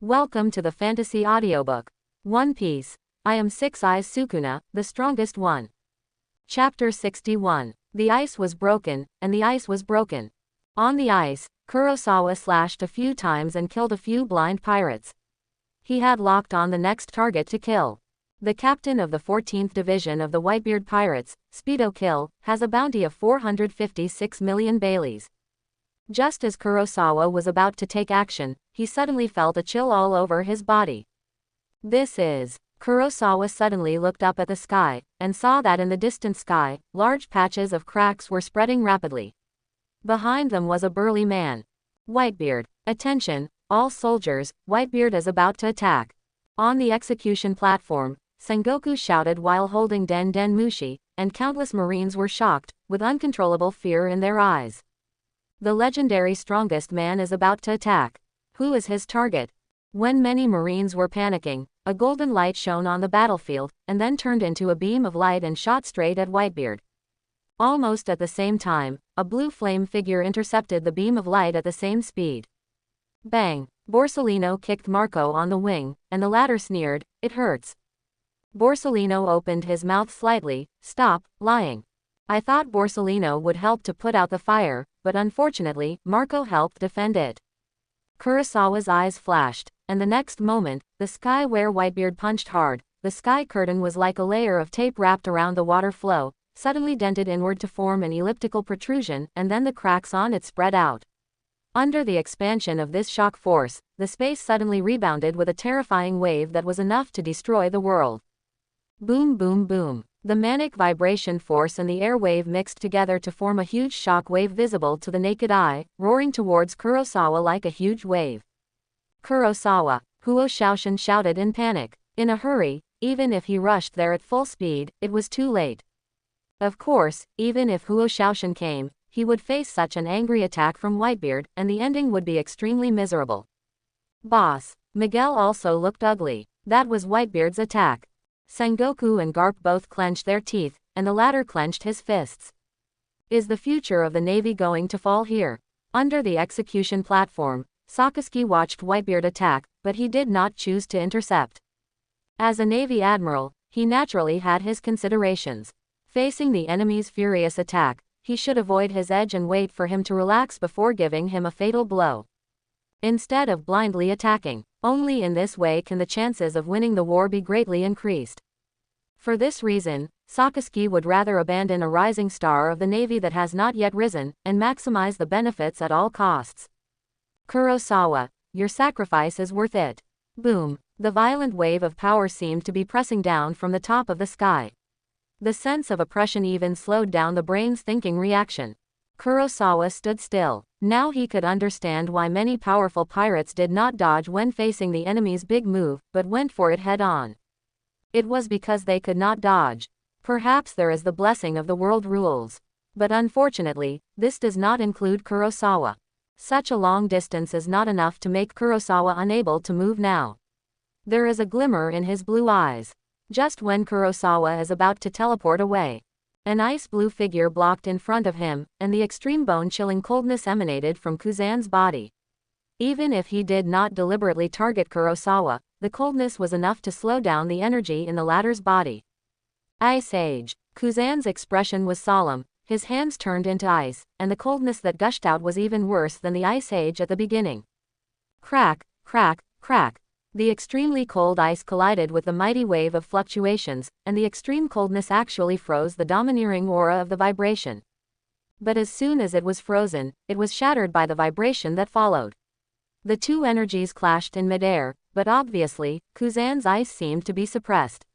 Welcome to the fantasy audiobook. One Piece. I am Six Eyes Sukuna, the strongest one. Chapter 61. The ice was broken, and the ice was broken. On the ice, Kurosawa slashed a few times and killed a few blind pirates. He had locked on the next target to kill. The captain of the 14th Division of the Whitebeard Pirates, Speedo Kill, has a bounty of 456 million Baileys. Just as Kurosawa was about to take action, he suddenly felt a chill all over his body. This is. Kurosawa suddenly looked up at the sky, and saw that in the distant sky, large patches of cracks were spreading rapidly. Behind them was a burly man. Whitebeard. Attention, all soldiers, Whitebeard is about to attack. On the execution platform, Sengoku shouted while holding Den Den Mushi, and countless Marines were shocked, with uncontrollable fear in their eyes. The legendary strongest man is about to attack. Who is his target? When many Marines were panicking, a golden light shone on the battlefield, and then turned into a beam of light and shot straight at Whitebeard. Almost at the same time, a blue flame figure intercepted the beam of light at the same speed. Bang! Borsellino kicked Marco on the wing, and the latter sneered, "It hurts." Borsellino opened his mouth slightly. "Stop lying. I thought Borsellino would help to put out the fire, but unfortunately, Marco helped defend it." Kurosawa's eyes flashed, and the next moment, the sky where Whitebeard punched hard, the sky curtain was like a layer of tape wrapped around the water flow, suddenly dented inward to form an elliptical protrusion, and then the cracks on it spread out. Under the expansion of this shock force, the space suddenly rebounded with a terrifying wave that was enough to destroy the world. Boom boom boom. The manic vibration force and the air wave mixed together to form a huge shock wave visible to the naked eye, roaring towards Kurosawa like a huge wave. "Kurosawa!" Huo Shaoshan shouted in panic. In a hurry, even if he rushed there at full speed, it was too late. Of course, even if Huo Shaoshan came, he would face such an angry attack from Whitebeard, and the ending would be extremely miserable. "Boss!" Miguel also looked ugly. That was Whitebeard's attack. Sengoku and Garp both clenched their teeth, and the latter clenched his fists. Is the future of the Navy going to fall here? Under the execution platform, Sakazuki watched Whitebeard attack, but he did not choose to intercept. As a Navy Admiral, he naturally had his considerations. Facing the enemy's furious attack, he should avoid his edge and wait for him to relax before giving him a fatal blow. Instead of blindly attacking, only in this way can the chances of winning the war be greatly increased. For this reason, Sakazuki would rather abandon a rising star of the Navy that has not yet risen, and maximize the benefits at all costs. "Kurosawa, your sacrifice is worth it." Boom! The violent wave of power seemed to be pressing down from the top of the sky. The sense of oppression even slowed down the brain's thinking reaction. Kurosawa stood still. Now he could understand why many powerful pirates did not dodge when facing the enemy's big move, but went for it head-on. It was because they could not dodge. Perhaps there is the blessing of the world rules. But unfortunately, this does not include Kurosawa. Such a long distance is not enough to make Kurosawa unable to move now. There is a glimmer in his blue eyes. Just when Kurosawa is about to teleport away, an ice-blue figure blocked in front of him, and the extreme bone-chilling coldness emanated from Kuzan's body. Even if he did not deliberately target Kurosawa, the coldness was enough to slow down the energy in the latter's body. Ice Age. Kuzan's expression was solemn, his hands turned into ice, and the coldness that gushed out was even worse than the Ice Age at the beginning. Crack, crack, crack. The extremely cold ice collided with the mighty wave of fluctuations, and the extreme coldness actually froze the domineering aura of the vibration. But as soon as it was frozen, it was shattered by the vibration that followed. The two energies clashed in midair, but obviously, Kuzan's ice seemed to be suppressed.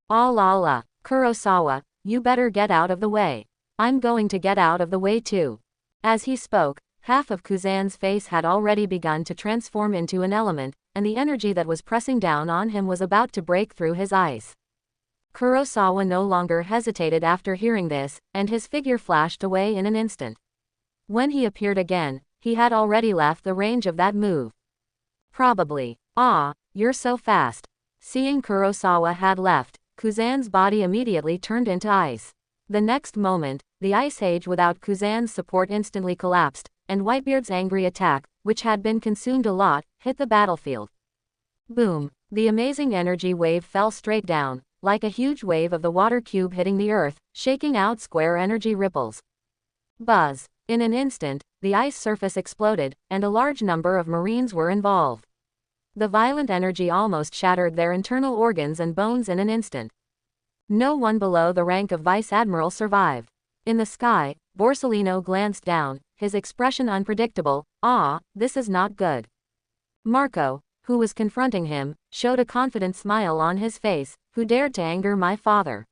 "Ah la la, Kurosawa, you better get out of the way. I'm going to get out of the way too." As he spoke, half of Kuzan's face had already begun to transform into an element, and the energy that was pressing down on him was about to break through his ice. Kurosawa no longer hesitated after hearing this, and his figure flashed away in an instant. When he appeared again, he had already left the range of that move. Probably. "Ah, you're so fast." Seeing Kurosawa had left, Kuzan's body immediately turned into ice. The next moment, the Ice Age without Kuzan's support instantly collapsed, and Whitebeard's angry attack, which had been consumed a lot, hit the battlefield. Boom. The amazing energy wave fell straight down, like a huge wave of the water cube hitting the earth, shaking out square energy ripples. Buzz. In an instant, the ice surface exploded, and a large number of Marines were involved. The violent energy almost shattered their internal organs and bones in an instant. No one below the rank of Vice Admiral survived. In the sky, Borsellino glanced down, his expression unpredictable. This is not good. Marco, who was confronting him, showed a confident smile on his face. Who dared to anger my father?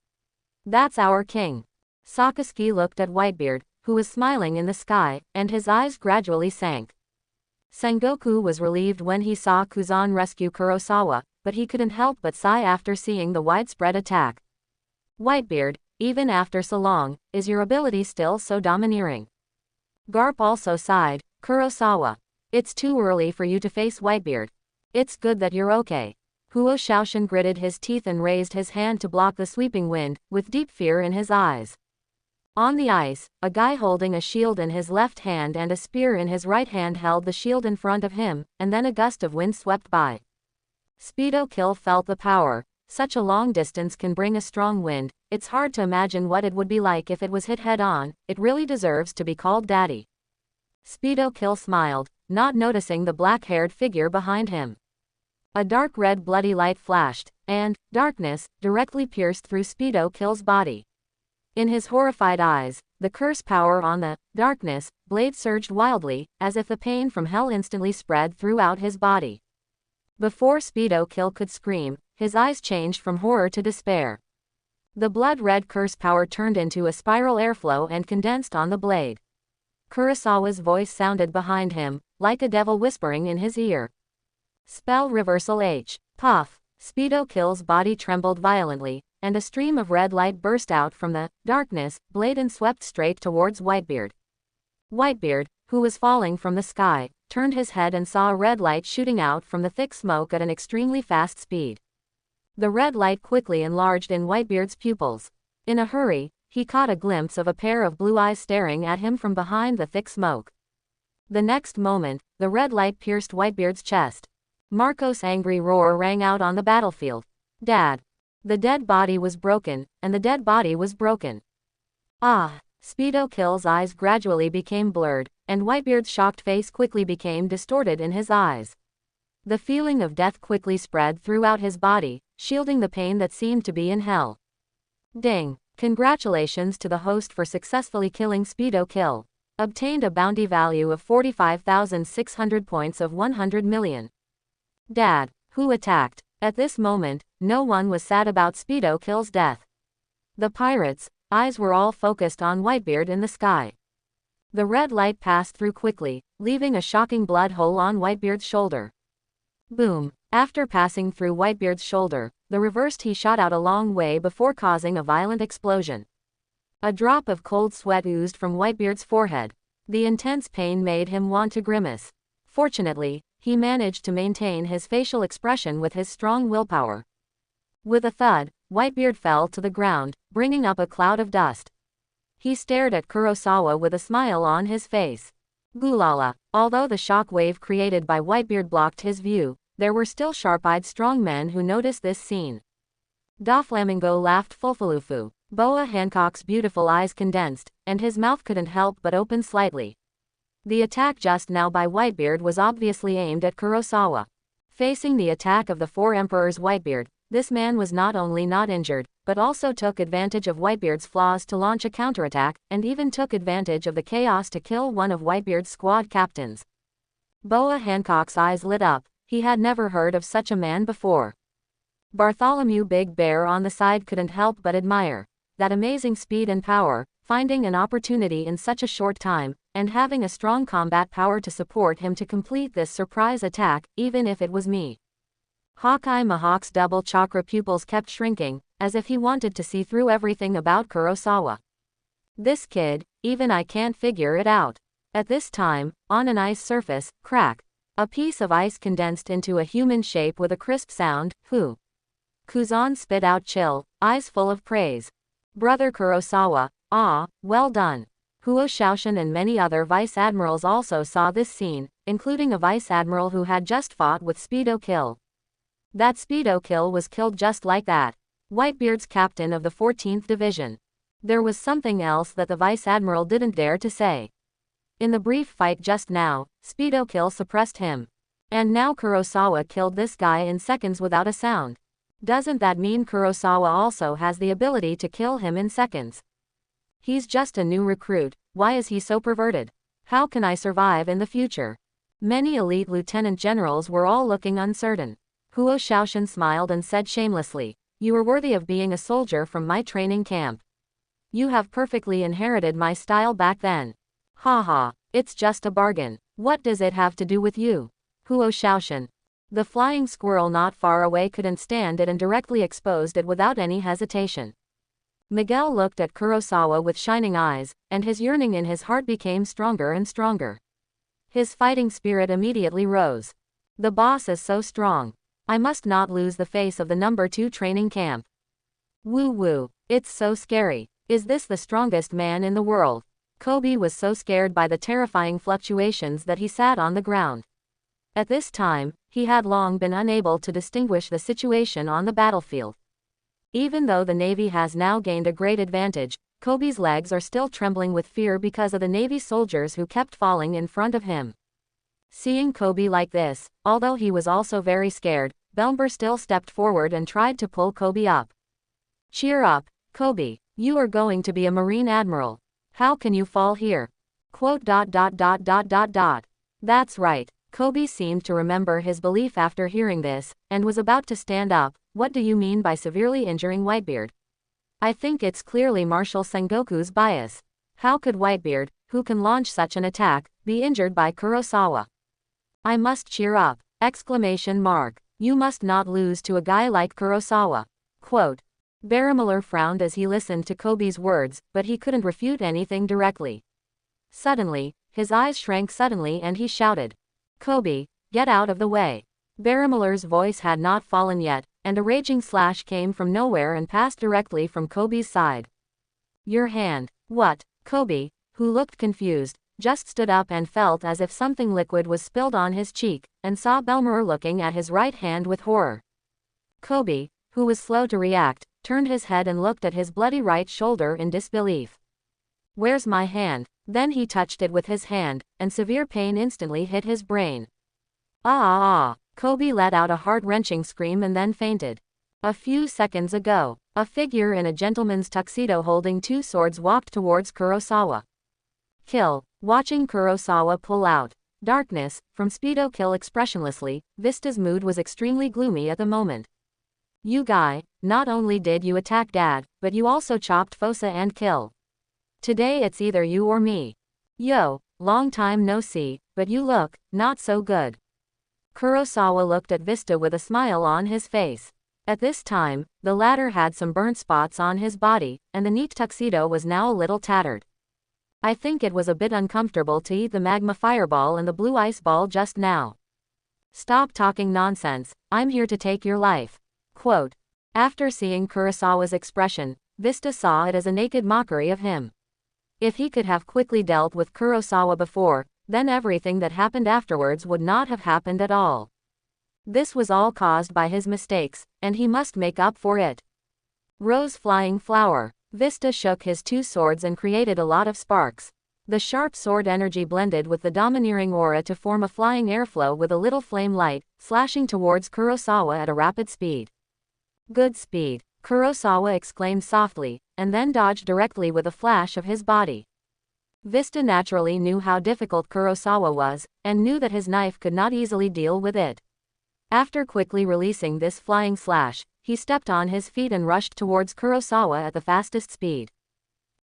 That's our king. Sakazuki looked at Whitebeard, who was smiling in the sky, and his eyes gradually sank. Sengoku was relieved when he saw Kuzan rescue Kurosawa, but he couldn't help but sigh after seeing the widespread attack. Whitebeard, even after so long, is your ability still so domineering? Garp also sighed. Kurosawa. It's too early for you to face Whitebeard. It's good that you're okay. Huo Shaoshan gritted his teeth and raised his hand to block the sweeping wind, with deep fear in his eyes. On the ice, a guy holding a shield in his left hand and a spear in his right hand held the shield in front of him, and then a gust of wind swept by. Speedo Kill felt the power. Such a long distance can bring a strong wind. It's hard to imagine what it would be like if it was hit head-on. It really deserves to be called Daddy. Speedo Kill smiled, not noticing the black-haired figure behind him. A dark red bloody light flashed, and, darkness, directly pierced through Speedo Kill's body. In his horrified eyes, the curse power on the darkness blade surged wildly, as if the pain from hell instantly spread throughout his body. Before Speedo Kill could scream, his eyes changed from horror to despair. The blood-red curse power turned into a spiral airflow and condensed on the blade. Kurosawa's voice sounded behind him, like a devil whispering in his ear. Spell reversal H. Puff. Speedo Kill's body trembled violently, and a stream of red light burst out from the darkness blade and swept straight towards Whitebeard. Whitebeard, who was falling from the sky, turned his head and saw a red light shooting out from the thick smoke at an extremely fast speed. The red light quickly enlarged in Whitebeard's pupils. In a hurry, he caught a glimpse of a pair of blue eyes staring at him from behind the thick smoke. The next moment, the red light pierced Whitebeard's chest. Marco's angry roar rang out on the battlefield. Dad. The dead body was broken, and the dead body was broken. Speedo Kill's eyes gradually became blurred, and Whitebeard's shocked face quickly became distorted in his eyes. The feeling of death quickly spread throughout his body, shielding the pain that seemed to be in hell. Ding! Congratulations to the host for successfully killing Speedo Kill. Obtained a bounty value of 45,600 points of 100 million. Dad, who attacked? At this moment, no one was sad about Speedo Kill's death. The pirates' eyes were all focused on Whitebeard in the sky. The red light passed through quickly, leaving a shocking blood hole on Whitebeard's shoulder. Boom! After passing through Whitebeard's shoulder, the reversed he shot out a long way before causing a violent explosion. A drop of cold sweat oozed from Whitebeard's forehead. The intense pain made him want to grimace. Fortunately, he managed to maintain his facial expression with his strong willpower. With a thud, Whitebeard fell to the ground, bringing up a cloud of dust. He stared at Kurosawa with a smile on his face. Gulala. Although the shock wave created by Whitebeard blocked his view, there were still sharp-eyed strong men who noticed this scene. Doflamingo laughed fulfalufu. Boa Hancock's beautiful eyes condensed, and his mouth couldn't help but open slightly. The attack just now by Whitebeard was obviously aimed at Kurosawa. Facing the attack of the four emperors Whitebeard, this man was not only not injured, but also took advantage of Whitebeard's flaws to launch a counterattack, and even took advantage of the chaos to kill one of Whitebeard's squad captains. Boa Hancock's eyes lit up. He had never heard of such a man before. Bartholomew Big Bear on the side couldn't help but admire that amazing speed and power, finding an opportunity in such a short time, and having a strong combat power to support him to complete this surprise attack, even if it was me. Hawkeye Mahawk's double chakra pupils kept shrinking, as if he wanted to see through everything about Kurosawa. This kid, even I can't figure it out. At this time, on an ice surface, crack. A piece of ice condensed into a human shape with a crisp sound. Who? Kuzan spit out chill, eyes full of praise. Brother Kurosawa, well done. Huo Shaoshan and many other vice admirals also saw this scene, including a vice admiral who had just fought with Speedo Kill. That Speedo Kill was killed just like that. Whitebeard's captain of the 14th Division. There was something else that the Vice Admiral didn't dare to say. In the brief fight just now, Speedo Kill suppressed him. And now Kurosawa killed this guy in seconds without a sound. Doesn't that mean Kurosawa also has the ability to kill him in seconds? He's just a new recruit, why is he so perverted? How can I survive in the future? Many elite lieutenant generals were all looking uncertain. Huo Shaoshan smiled and said shamelessly, "You are worthy of being a soldier from my training camp. You have perfectly inherited my style back then. Ha ha, it's just a bargain. What does it have to do with you?" Huo Shaoshan. The flying squirrel not far away couldn't stand it and directly exposed it without any hesitation. Miguel looked at Kurosawa with shining eyes, and his yearning in his heart became stronger and stronger. His fighting spirit immediately rose. The boss is so strong. I must not lose the face of the number 2 training camp. Woo woo, it's so scary. Is this the strongest man in the world? Kobe was so scared by the terrifying fluctuations that he sat on the ground. At this time, he had long been unable to distinguish the situation on the battlefield. Even though the Navy has now gained a great advantage, Kobe's legs are still trembling with fear because of the Navy soldiers who kept falling in front of him. Seeing Kobe like this, although he was also very scared, Belmber still stepped forward and tried to pull Kobe up. "Cheer up, Kobe, you are going to be a Marine Admiral. How can you fall here?" That's right. Kobe seemed to remember his belief after hearing this, and was about to stand up. "What do you mean by severely injuring Whitebeard?" "I think it's clearly Marshal Sengoku's bias. How could Whitebeard, who can launch such an attack, be injured by Kurosawa?" "I must cheer up! Exclamation mark. You must not lose to a guy like Kurosawa." Quote. Barrymiller frowned as he listened to Kobe's words, but he couldn't refute anything directly. Suddenly, his eyes shrank suddenly and he shouted, "Kobe, get out of the way." Barrymiller's voice had not fallen yet, and a raging slash came from nowhere and passed directly from Kobe's side. "Your hand." "What?" Kobe, who looked confused, just stood up and felt as if something liquid was spilled on his cheek, and saw Belmber looking at his right hand with horror. Kobe, who was slow to react, turned his head and looked at his bloody right shoulder in disbelief. "Where's my hand?" Then he touched it with his hand, and severe pain instantly hit his brain. Ah! Kobe let out a heart-wrenching scream and then fainted. A few seconds ago, a figure in a gentleman's tuxedo holding 2 swords walked towards Kurosawa. Kill. Watching Kurosawa pull out darkness from Speedo Kill expressionlessly, Vista's mood was extremely gloomy at the moment. "You guy, not only did you attack Dad, but you also chopped Fosa and Kill. Today it's either you or me. Yo, long time no see, but you look not so good." Kurosawa looked at Vista with a smile on his face. At this time, the latter had some burnt spots on his body, and the neat tuxedo was now a little tattered. "I think it was a bit uncomfortable to eat the magma fireball and the blue ice ball just now." "Stop talking nonsense, I'm here to take your life." Quote. After seeing Kurosawa's expression, Vista saw it as a naked mockery of him. If he could have quickly dealt with Kurosawa before, then everything that happened afterwards would not have happened at all. This was all caused by his mistakes, and he must make up for it. Rose flying flower. Vista shook his 2 swords and created a lot of sparks. The sharp sword energy blended with the domineering aura to form a flying airflow with a little flame light, slashing towards Kurosawa at a rapid speed. "Good speed," Kurosawa exclaimed softly, and then dodged directly with a flash of his body. Vista naturally knew how difficult Kurosawa was, and knew that his knife could not easily deal with it. After quickly releasing this flying slash, he stepped on his feet and rushed towards Kurosawa at the fastest speed.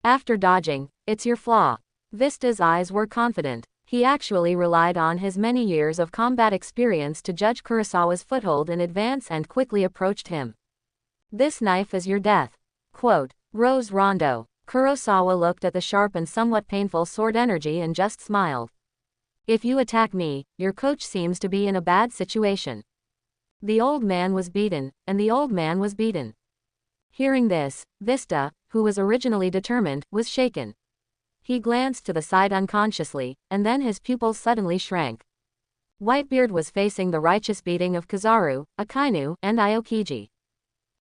After dodging, "It's your flaw." Vista's eyes were confident. He actually relied on his many years of combat experience to judge Kurosawa's foothold in advance and quickly approached him. "This knife is your death." Quote. Rose Rondo. Kurosawa looked at the sharp and somewhat painful sword energy and just smiled. "If you attack me, your coach seems to be in a bad situation." The old man was beaten, and the old man was beaten. Hearing this, Vista, who was originally determined, was shaken. He glanced to the side unconsciously, and then his pupils suddenly shrank. Whitebeard was facing the righteous beating of Kizaru, Akainu, and Aokiji.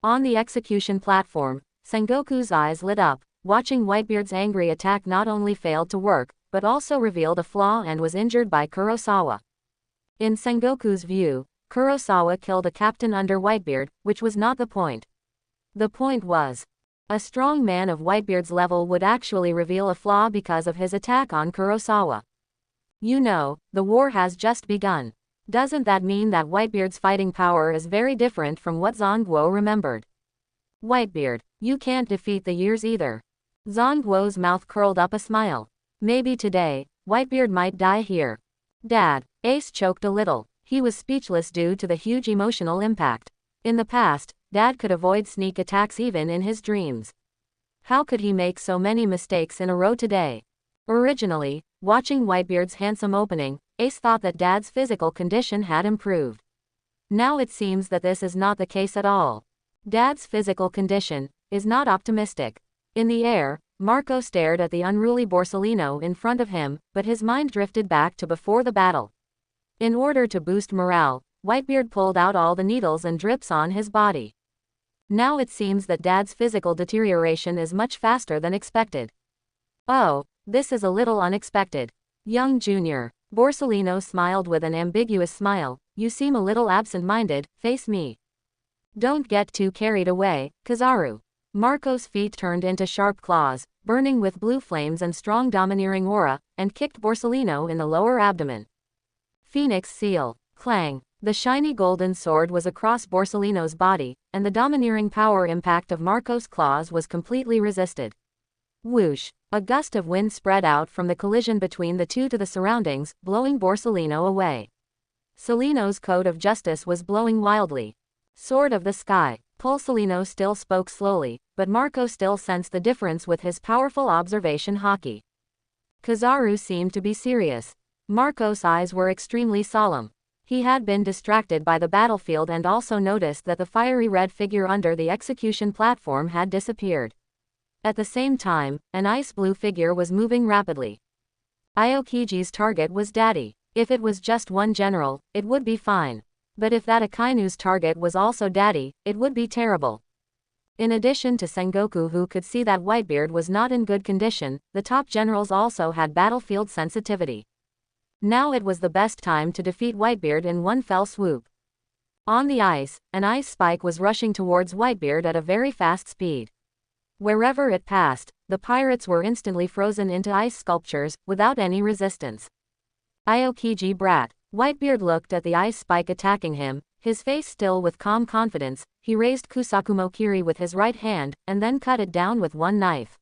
On the execution platform, Sengoku's eyes lit up, watching Whitebeard's angry attack not only failed to work, but also revealed a flaw and was injured by Kurosawa. In Sengoku's view, Kurosawa killed a captain under Whitebeard, which was not the point. The point was, a strong man of Whitebeard's level would actually reveal a flaw because of his attack on Kurosawa. You know, the war has just begun. Doesn't that mean that Whitebeard's fighting power is very different from what Zongguo remembered? Whitebeard, you can't defeat the years either. Zongguo's mouth curled up a smile. Maybe today, Whitebeard might die here. Dad, Ace choked a little. He was speechless due to the huge emotional impact. In the past, Dad could avoid sneak attacks even in his dreams. How could he make so many mistakes in a row today? Originally, watching Whitebeard's handsome opening, Ace thought that Dad's physical condition had improved. Now it seems that this is not the case at all. Dad's physical condition is not optimistic. In the air, Marco stared at the unruly Borsellino in front of him, but his mind drifted back to before the battle. In order to boost morale, Whitebeard pulled out all the needles and drips on his body. Now it seems that Dad's physical deterioration is much faster than expected. Oh, this is a little unexpected. Young Junior. Borsellino smiled with an ambiguous smile. You seem a little absent-minded, face me. Don't get too carried away, Kizaru. Marco's feet turned into sharp claws, burning with blue flames and strong domineering aura, and kicked Borsellino in the lower abdomen. Phoenix Seal. Clang. The shiny golden sword was across Borsellino's body, and the domineering power impact of Marco's claws was completely resisted. Whoosh. A gust of wind spread out from the collision between the two to the surroundings, blowing Borsellino away. Celino's code of justice was blowing wildly. Sword of the sky. Pulsellino still spoke slowly, but Marco still sensed the difference with his powerful observation haki. Kizaru seemed to be serious. Marco's eyes were extremely solemn. He had been distracted by the battlefield and also noticed that the fiery red figure under the execution platform had disappeared. At the same time, an ice blue figure was moving rapidly. Aokiji's target was Daddy. If it was just one general, it would be fine. But if that Akainu's target was also Daddy, it would be terrible. In addition to Sengoku, who could see that Whitebeard was not in good condition, the top generals also had battlefield sensitivity. Now it was the best time to defeat Whitebeard in one fell swoop. On the ice, an ice spike was rushing towards Whitebeard at a very fast speed. Wherever it passed, the pirates were instantly frozen into ice sculptures, without any resistance. Aokiji brat. Whitebeard looked at the ice spike attacking him, his face still with calm confidence. He raised Kusakumo Kiri with his right hand, and then cut it down with one knife.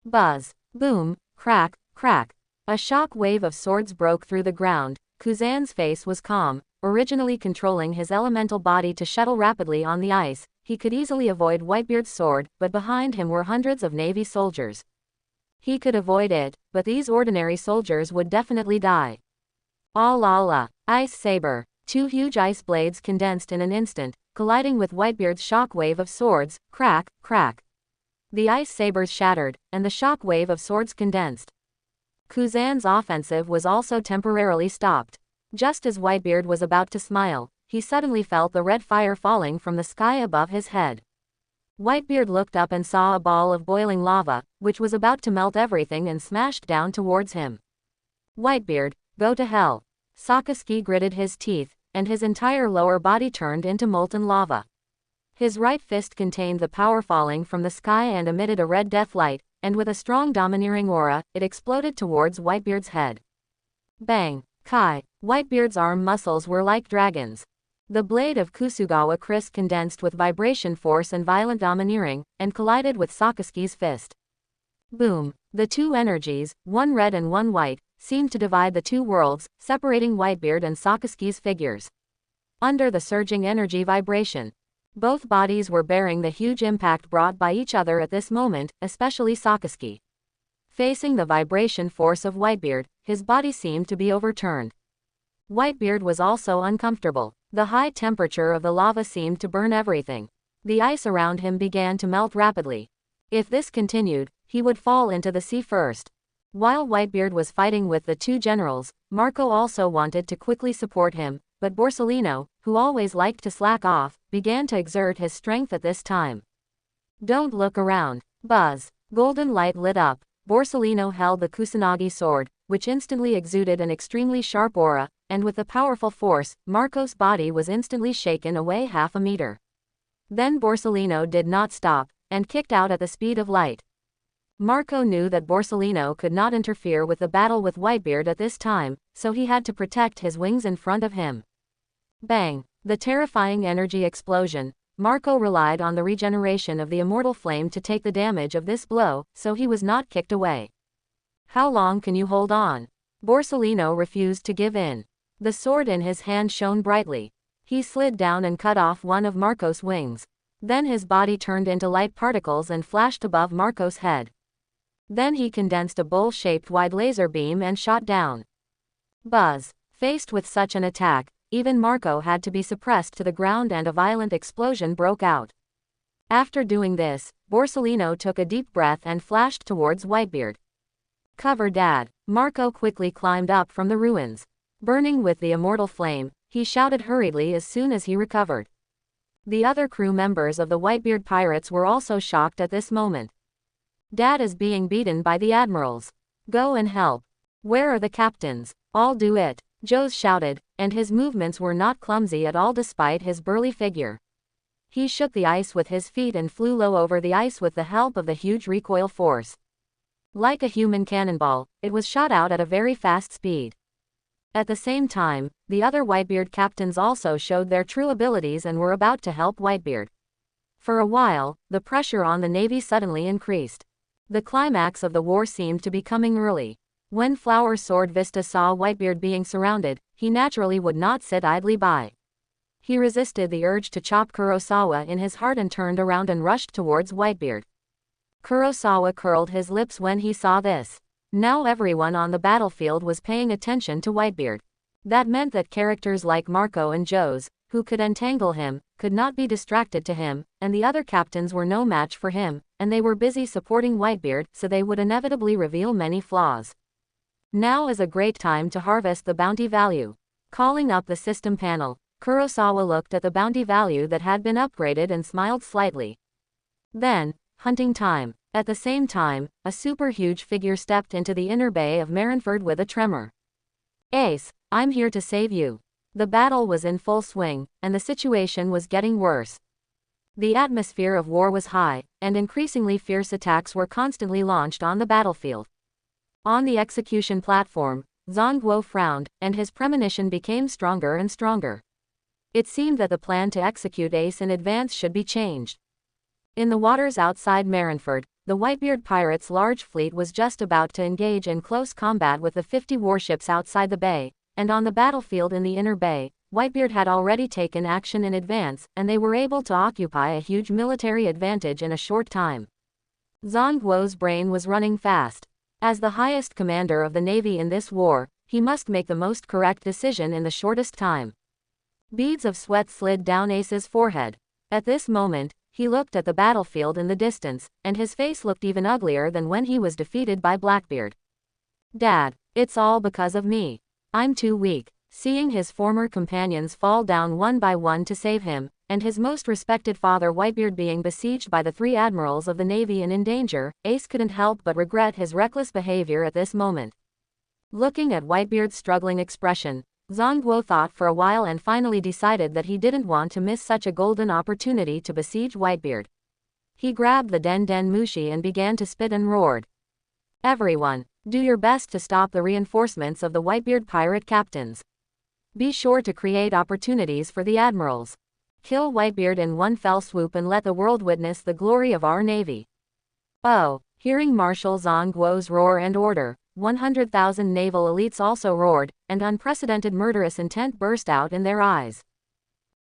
Buzz. Boom. Crack. Crack. A shock wave of swords broke through the ground. Kuzan's face was calm, originally controlling his elemental body to shuttle rapidly on the ice. He could easily avoid Whitebeard's sword, but behind him were hundreds of Navy soldiers. He could avoid it, but these ordinary soldiers would definitely die. Ah la la. Ice saber. Two huge ice blades condensed in an instant, colliding with Whitebeard's shock wave of swords. Crack, crack. The ice sabers shattered, and the shock wave of swords condensed. Kuzan's offensive was also temporarily stopped. Just as Whitebeard was about to smile, he suddenly felt the red fire falling from the sky above his head. Whitebeard looked up and saw a ball of boiling lava, which was about to melt everything and smashed down towards him. Whitebeard, go to hell. Sakazuki gritted his teeth, and his entire lower body turned into molten lava. His right fist contained the power falling from the sky and emitted a red death light, and with a strong domineering aura, it exploded towards Whitebeard's head. Bang! Kai! Whitebeard's arm muscles were like dragons. The blade of Kusugawa Chris condensed with vibration force and violent domineering, and collided with Sakazuki's fist. Boom! The two energies, one red and one white, seemed to divide the two worlds, separating Whitebeard and Sakazuki's figures. Under the surging energy vibration, both bodies were bearing the huge impact brought by each other at this moment, especially Sakazuki. Facing the vibration force of Whitebeard, his body seemed to be overturned. Whitebeard was also uncomfortable. The high temperature of the lava seemed to burn everything. The ice around him began to melt rapidly. If this continued, he would fall into the sea first. While Whitebeard was fighting with the two generals, Marco also wanted to quickly support him, but Borsellino, who always liked to slack off, began to exert his strength at this time. Don't look around. Buzz. Golden light lit up. Borsellino held the Kusanagi sword, which instantly exuded an extremely sharp aura, and with a powerful force, Marco's body was instantly shaken away half a meter. Then Borsellino did not stop, and kicked out at the speed of light. Marco knew that Borsellino could not interfere with the battle with Whitebeard at this time, so he had to protect his wings in front of him. Bang! The terrifying energy explosion. Marco relied on the regeneration of the immortal flame to take the damage of this blow, so he was not kicked away. How long can you hold on? Borsellino refused to give in. The sword in his hand shone brightly. He slid down and cut off one of Marco's wings. Then his body turned into light particles and flashed above Marco's head. Then he condensed a bowl-shaped wide laser beam and shot down. Buzz. Faced with such an attack, even Marco had to be suppressed to the ground and a violent explosion broke out. After doing this, Borsellino took a deep breath and flashed towards Whitebeard. Cover Dad. Marco quickly climbed up from the ruins. Burning with the immortal flame, he shouted hurriedly as soon as he recovered. The other crew members of the Whitebeard pirates were also shocked at this moment. Dad is being beaten by the Admirals. Go and help. Where are the captains? I'll do it. Joe shouted, and his movements were not clumsy at all despite his burly figure. He shook the ice with his feet and flew low over the ice with the help of the huge recoil force. Like a human cannonball, it was shot out at a very fast speed. At the same time, the other Whitebeard captains also showed their true abilities and were about to help Whitebeard. For a while, the pressure on the Navy suddenly increased. The climax of the war seemed to be coming early. When Flower Sword Vista saw Whitebeard being surrounded, he naturally would not sit idly by. He resisted the urge to chop Kurosawa in his heart and turned around and rushed towards Whitebeard. Kurosawa curled his lips when he saw this. Now everyone on the battlefield was paying attention to Whitebeard. That meant that characters like Marco and Joe's, who could entangle him, could not be distracted to him, and the other captains were no match for him, and they were busy supporting Whitebeard, so they would inevitably reveal many flaws. Now is a great time to harvest the bounty value. Calling up the system panel, Kurosawa looked at the bounty value that had been upgraded and smiled slightly. Then, hunting time. At the same time, a super huge figure stepped into the inner bay of Marineford with a tremor. Ace, I'm here to save you. The battle was in full swing, and the situation was getting worse. The atmosphere of war was high, and increasingly fierce attacks were constantly launched on the battlefield. On the execution platform, Zhang Guo frowned, and his premonition became stronger and stronger. It seemed that the plan to execute Ace in advance should be changed. In the waters outside Marineford, the Whitebeard pirates' large fleet was just about to engage in close combat with the 50 warships outside the bay, and on the battlefield in the inner bay, Whitebeard had already taken action in advance, and they were able to occupy a huge military advantage in a short time. Zhang Guo's brain was running fast. As the highest commander of the Navy in this war, he must make the most correct decision in the shortest time. Beads of sweat slid down Ace's forehead. At this moment, he looked at the battlefield in the distance, and his face looked even uglier than when he was defeated by Blackbeard. Dad, it's all because of me. I'm too weak. Seeing his former companions fall down one by one to save him, and his most respected father Whitebeard being besieged by the 3 admirals of the Navy and in danger, Ace couldn't help but regret his reckless behavior at this moment. Looking at Whitebeard's struggling expression, Zhang Guo thought for a while and finally decided that he didn't want to miss such a golden opportunity to besiege Whitebeard. He grabbed the Den Den Mushi and began to spit and roared. Everyone, do your best to stop the reinforcements of the Whitebeard pirate captains. Be sure to create opportunities for the admirals. Kill Whitebeard in one fell swoop and let the world witness the glory of our Navy. Oh, hearing Marshal Zhang Guo's roar and order, 100,000 naval elites also roared, and unprecedented murderous intent burst out in their eyes.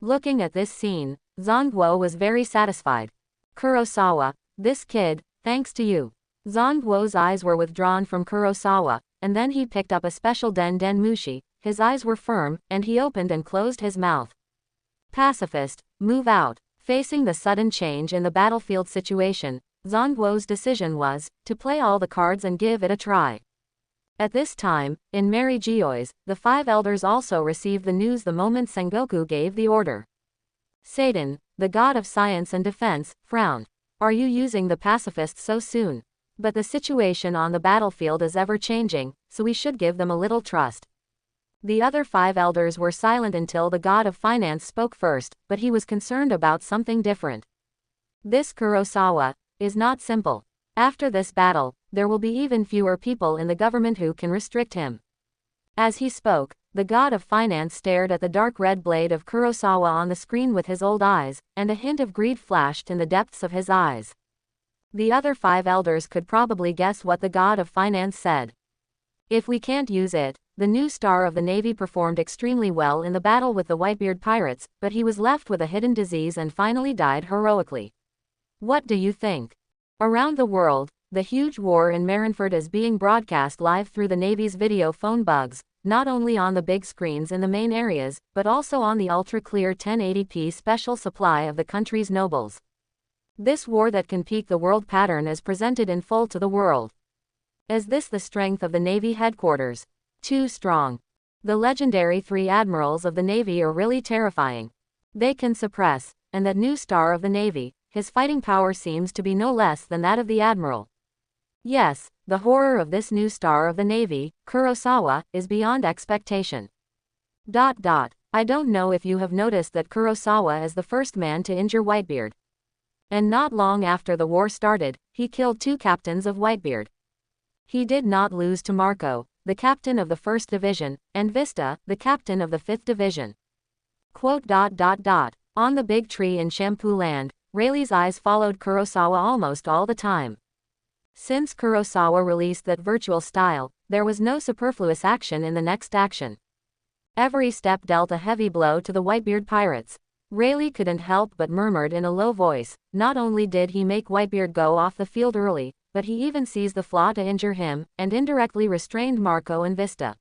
Looking at this scene, Zhang Guo was very satisfied. Kurosawa, this kid, thanks to you. Zhang Guo's eyes were withdrawn from Kurosawa, and then he picked up a special Den Den Mushi. His eyes were firm, and he opened and closed his mouth. Pacifist, move out. Facing the sudden change in the battlefield situation, Zhang Guo's decision was to play all the cards and give it a try. At this time, in Mary Geoise, the 5 elders also received the news the moment Sengoku gave the order. Satan, the god of science and defense, frowned. Are you using the pacifists so soon? But the situation on the battlefield is ever changing, so we should give them a little trust. The other 5 elders were silent until the god of finance spoke first, but he was concerned about something different. This Kurosawa is not simple. After this battle, there will be even fewer people in the government who can restrict him. As he spoke, the god of finance stared at the dark red blade of Kurosawa on the screen with his old eyes, and a hint of greed flashed in the depths of his eyes. The other 5 elders could probably guess what the god of finance said. If we can't use it, the new star of the Navy performed extremely well in the battle with the Whitebeard pirates, but he was left with a hidden disease and finally died heroically. What do you think? Around the world, the huge war in Marineford is being broadcast live through the Navy's video phone bugs, not only on the big screens in the main areas, but also on the ultra-clear 1080p special supply of the country's nobles. This war that can peak the world pattern is presented in full to the world. Is this the strength of the Navy headquarters? Too strong. The legendary 3 admirals of the Navy are really terrifying. They can suppress, and that new star of the Navy, his fighting power seems to be no less than that of the admiral. Yes, the horror of this new star of the Navy, Kurosawa, is beyond expectation. I don't know if you have noticed that Kurosawa is the first man to injure Whitebeard. And not long after the war started, he killed 2 captains of Whitebeard. He did not lose to Marco, the captain of the 1st Division, and Vista, the captain of the 5th Division. On the big tree in Shampoo Land, Rayleigh's eyes followed Kurosawa almost all the time. Since Kurosawa released that virtual style, there was no superfluous action in the next action. Every step dealt a heavy blow to the Whitebeard pirates. Rayleigh couldn't help but murmured in a low voice, not only did he make Whitebeard go off the field early, but he even seized the flaw to injure him, and indirectly restrained Marco and Vista.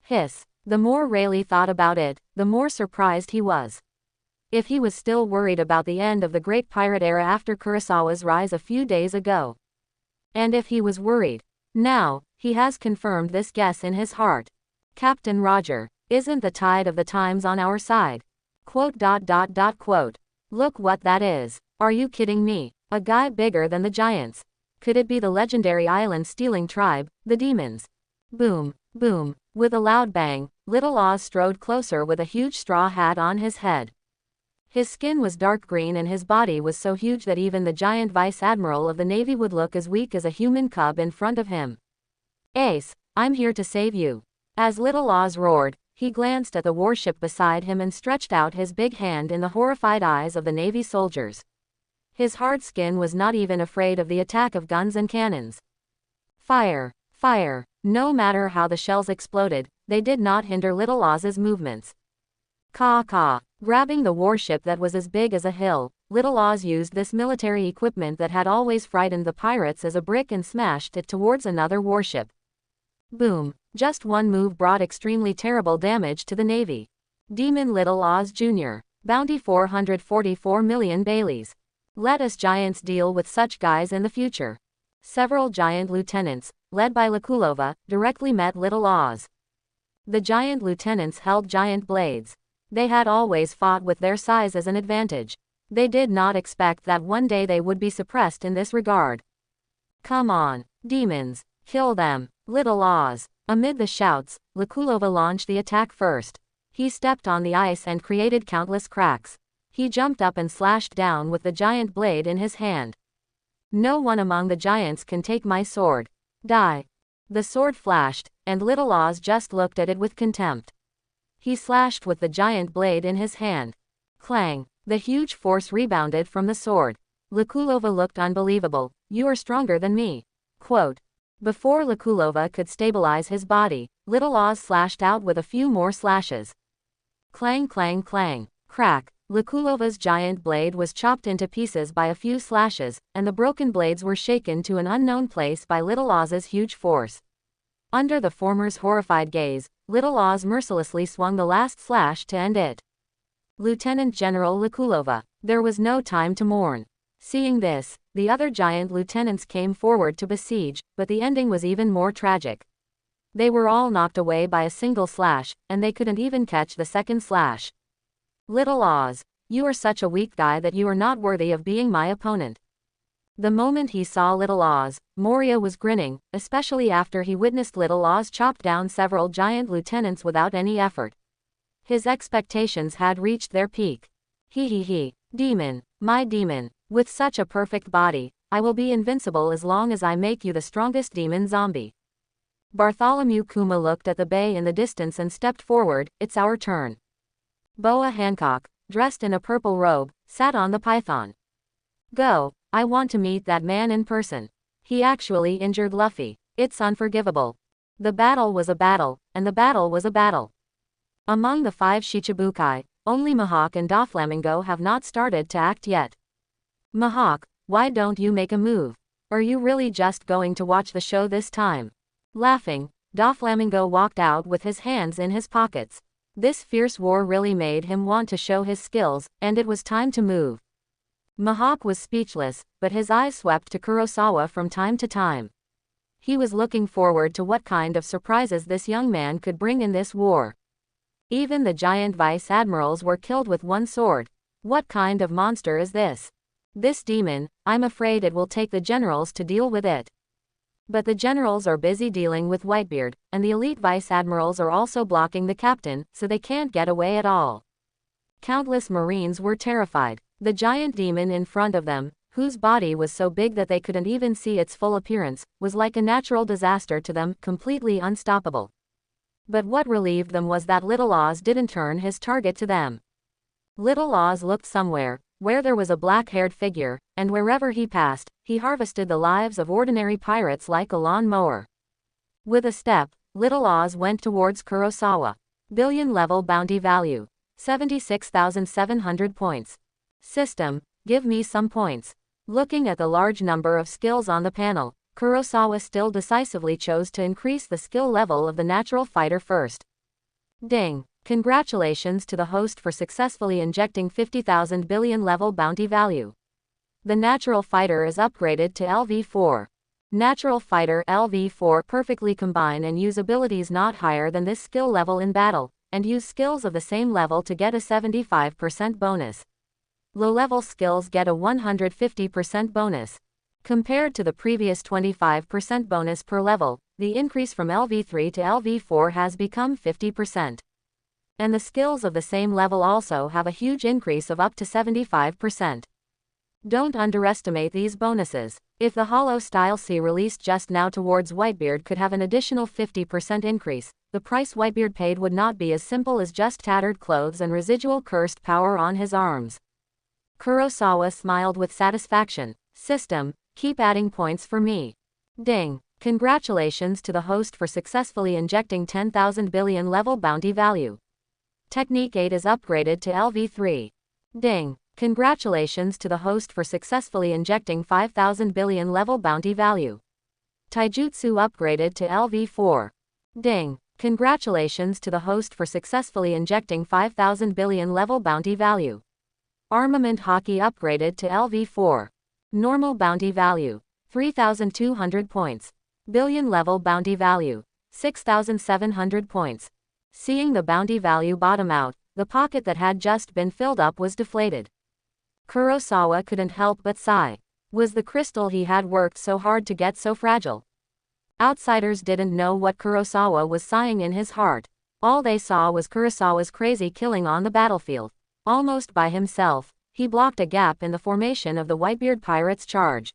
Hiss. The more Rayleigh thought about it, the more surprised he was. If he was still worried about the end of the great pirate era after Kurosawa's rise a few days ago. And if he was worried. Now, he has confirmed this guess in his heart. Captain Roger, isn't the tide of the times on our side? Look what that is. Are you kidding me? A guy bigger than the giants. Could it be the legendary island-stealing tribe, the demons? Boom, boom. With a loud bang, Little Oz strode closer with a huge straw hat on his head. His skin was dark green and his body was so huge that even the giant vice admiral of the Navy would look as weak as a human cub in front of him. Ace, I'm here to save you. As Little Oz roared, he glanced at the warship beside him and stretched out his big hand in the horrified eyes of the Navy soldiers. His hard skin was not even afraid of the attack of guns and cannons. Fire! Fire! No matter how the shells exploded, they did not hinder Little Oz's movements. Caw. Grabbing the warship that was as big as a hill, Little Oz used this military equipment that had always frightened the pirates as a brick and smashed it towards another warship. Boom. Just one move brought extremely terrible damage to the Navy. Demon Little Oz Jr. Bounty 444 million Baileys. Let us giants deal with such guys in the future. Several giant lieutenants, led by Lakulova, directly met Little Oz. The giant lieutenants held giant blades. They had always fought with their size as an advantage. They did not expect that one day they would be suppressed in this regard. Come on, demons, kill them, Little Oz. Amid the shouts, Lakulova launched the attack first. He stepped on the ice and created countless cracks. He jumped up and slashed down with the giant blade in his hand. No one among the giants can take my sword. Die. The sword flashed, and Little Oz just looked at it with contempt. He slashed with the giant blade in his hand. Clang! The huge force rebounded from the sword. Lakulova looked unbelievable. You are stronger than me. Quote. Before Lakulova could stabilize his body, Little Oz slashed out with a few more slashes. Clang clang clang. Crack. Lakulova's giant blade was chopped into pieces by a few slashes, and the broken blades were shaken to an unknown place by Little Oz's huge force. Under the former's horrified gaze, Little Oz mercilessly swung the last slash to end it. Lieutenant General Lakulova. There was no time to mourn. Seeing this, the other giant lieutenants came forward to besiege, but the ending was even more tragic. They were all knocked away by a single slash, and they couldn't even catch the second slash. Little Oz, you are such a weak guy that you are not worthy of being my opponent. The moment he saw Little Oz, Moria was grinning, especially after he witnessed Little Oz chop down several giant lieutenants without any effort. His expectations had reached their peak. He, demon, my demon, with such a perfect body, I will be invincible as long as I make you the strongest demon zombie. Bartholomew Kuma looked at the bay in the distance and stepped forward. It's our turn. Boa Hancock, dressed in a purple robe, sat on the python. Go, I want to meet that man in person. He actually injured Luffy. It's unforgivable. The battle was a battle, and the battle was a battle. Among the 5 Shichibukai, only Mihawk and Doflamingo have not started to act yet. Mihawk, why don't you make a move? Are you really just going to watch the show this time? Laughing, Doflamingo walked out with his hands in his pockets. This fierce war really made him want to show his skills, and it was time to move. Mihawk was speechless, but his eyes swept to Kurosawa from time to time. He was looking forward to what kind of surprises this young man could bring in this war. Even the giant vice admirals were killed with one sword. What kind of monster is this? This demon, I'm afraid it will take the generals to deal with it. But the generals are busy dealing with Whitebeard, and the elite vice admirals are also blocking the captain, so they can't get away at all. Countless marines were terrified. The giant demon in front of them, whose body was so big that they couldn't even see its full appearance, was like a natural disaster to them, completely unstoppable. But what relieved them was that Little Oz didn't turn his target to them. Little Oz looked somewhere, where there was a black-haired figure, and wherever he passed, he harvested the lives of ordinary pirates like a lawn-mower. With a step, Little Oz went towards Kurosawa. Billion-level bounty value. 76,700 points. System, give me some points. Looking at the large number of skills on the panel, Kurosawa still decisively chose to increase the skill level of the natural fighter first. Ding! Congratulations to the host for successfully injecting 50,000 billion level bounty value. The natural fighter is upgraded to LV4. Natural fighter LV4 perfectly combine and use abilities not higher than this skill level in battle, and use skills of the same level to get a 75% bonus. Low-level skills get a 150% bonus. Compared to the previous 25% bonus per level, the increase from LV3 to LV4 has become 50%. And the skills of the same level also have a huge increase of up to 75%. Don't underestimate these bonuses. If the Hollow Style C released just now towards Whitebeard could have an additional 50% increase, the price Whitebeard paid would not be as simple as just tattered clothes and residual cursed power on his arms. Kurosawa smiled with satisfaction. System, keep adding points for me. Ding! Congratulations to the host for successfully injecting 10,000 billion level bounty value. Technique 8 is upgraded to LV3. Ding! Congratulations to the host for successfully injecting 5,000 billion level bounty value. Taijutsu upgraded to LV4. Ding! Congratulations to the host for successfully injecting 5,000 billion level bounty value. Armament hockey upgraded to LV4. Normal bounty value, 3,200 points. Billion level bounty value, 6,700 points. Seeing the bounty value bottom out, the pocket that had just been filled up was deflated. Kurosawa couldn't help but sigh. Was the crystal he had worked so hard to get so fragile? Outsiders didn't know what Kurosawa was sighing in his heart. All they saw was Kurosawa's crazy killing on the battlefield. Almost by himself, he blocked a gap in the formation of the Whitebeard pirates' charge.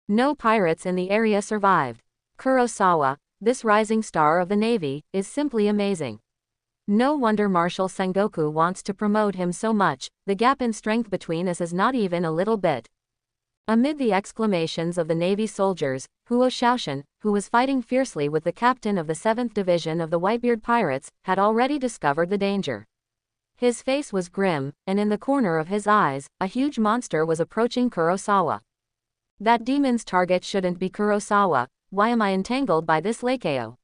No pirates in the area survived. Kurosawa, this rising star of the Navy, is simply amazing. No wonder Marshal Sengoku wants to promote him so much. The gap in strength between us is not even a little bit. Amid the exclamations of the Navy soldiers, Huo Shaoshan, who was fighting fiercely with the captain of the 7th Division of the Whitebeard Pirates, had already discovered the danger. His face was grim, and in the corner of his eyes, a huge monster was approaching Kurosawa. That demon's target shouldn't be Kurosawa. Why am I entangled by this Lakeo?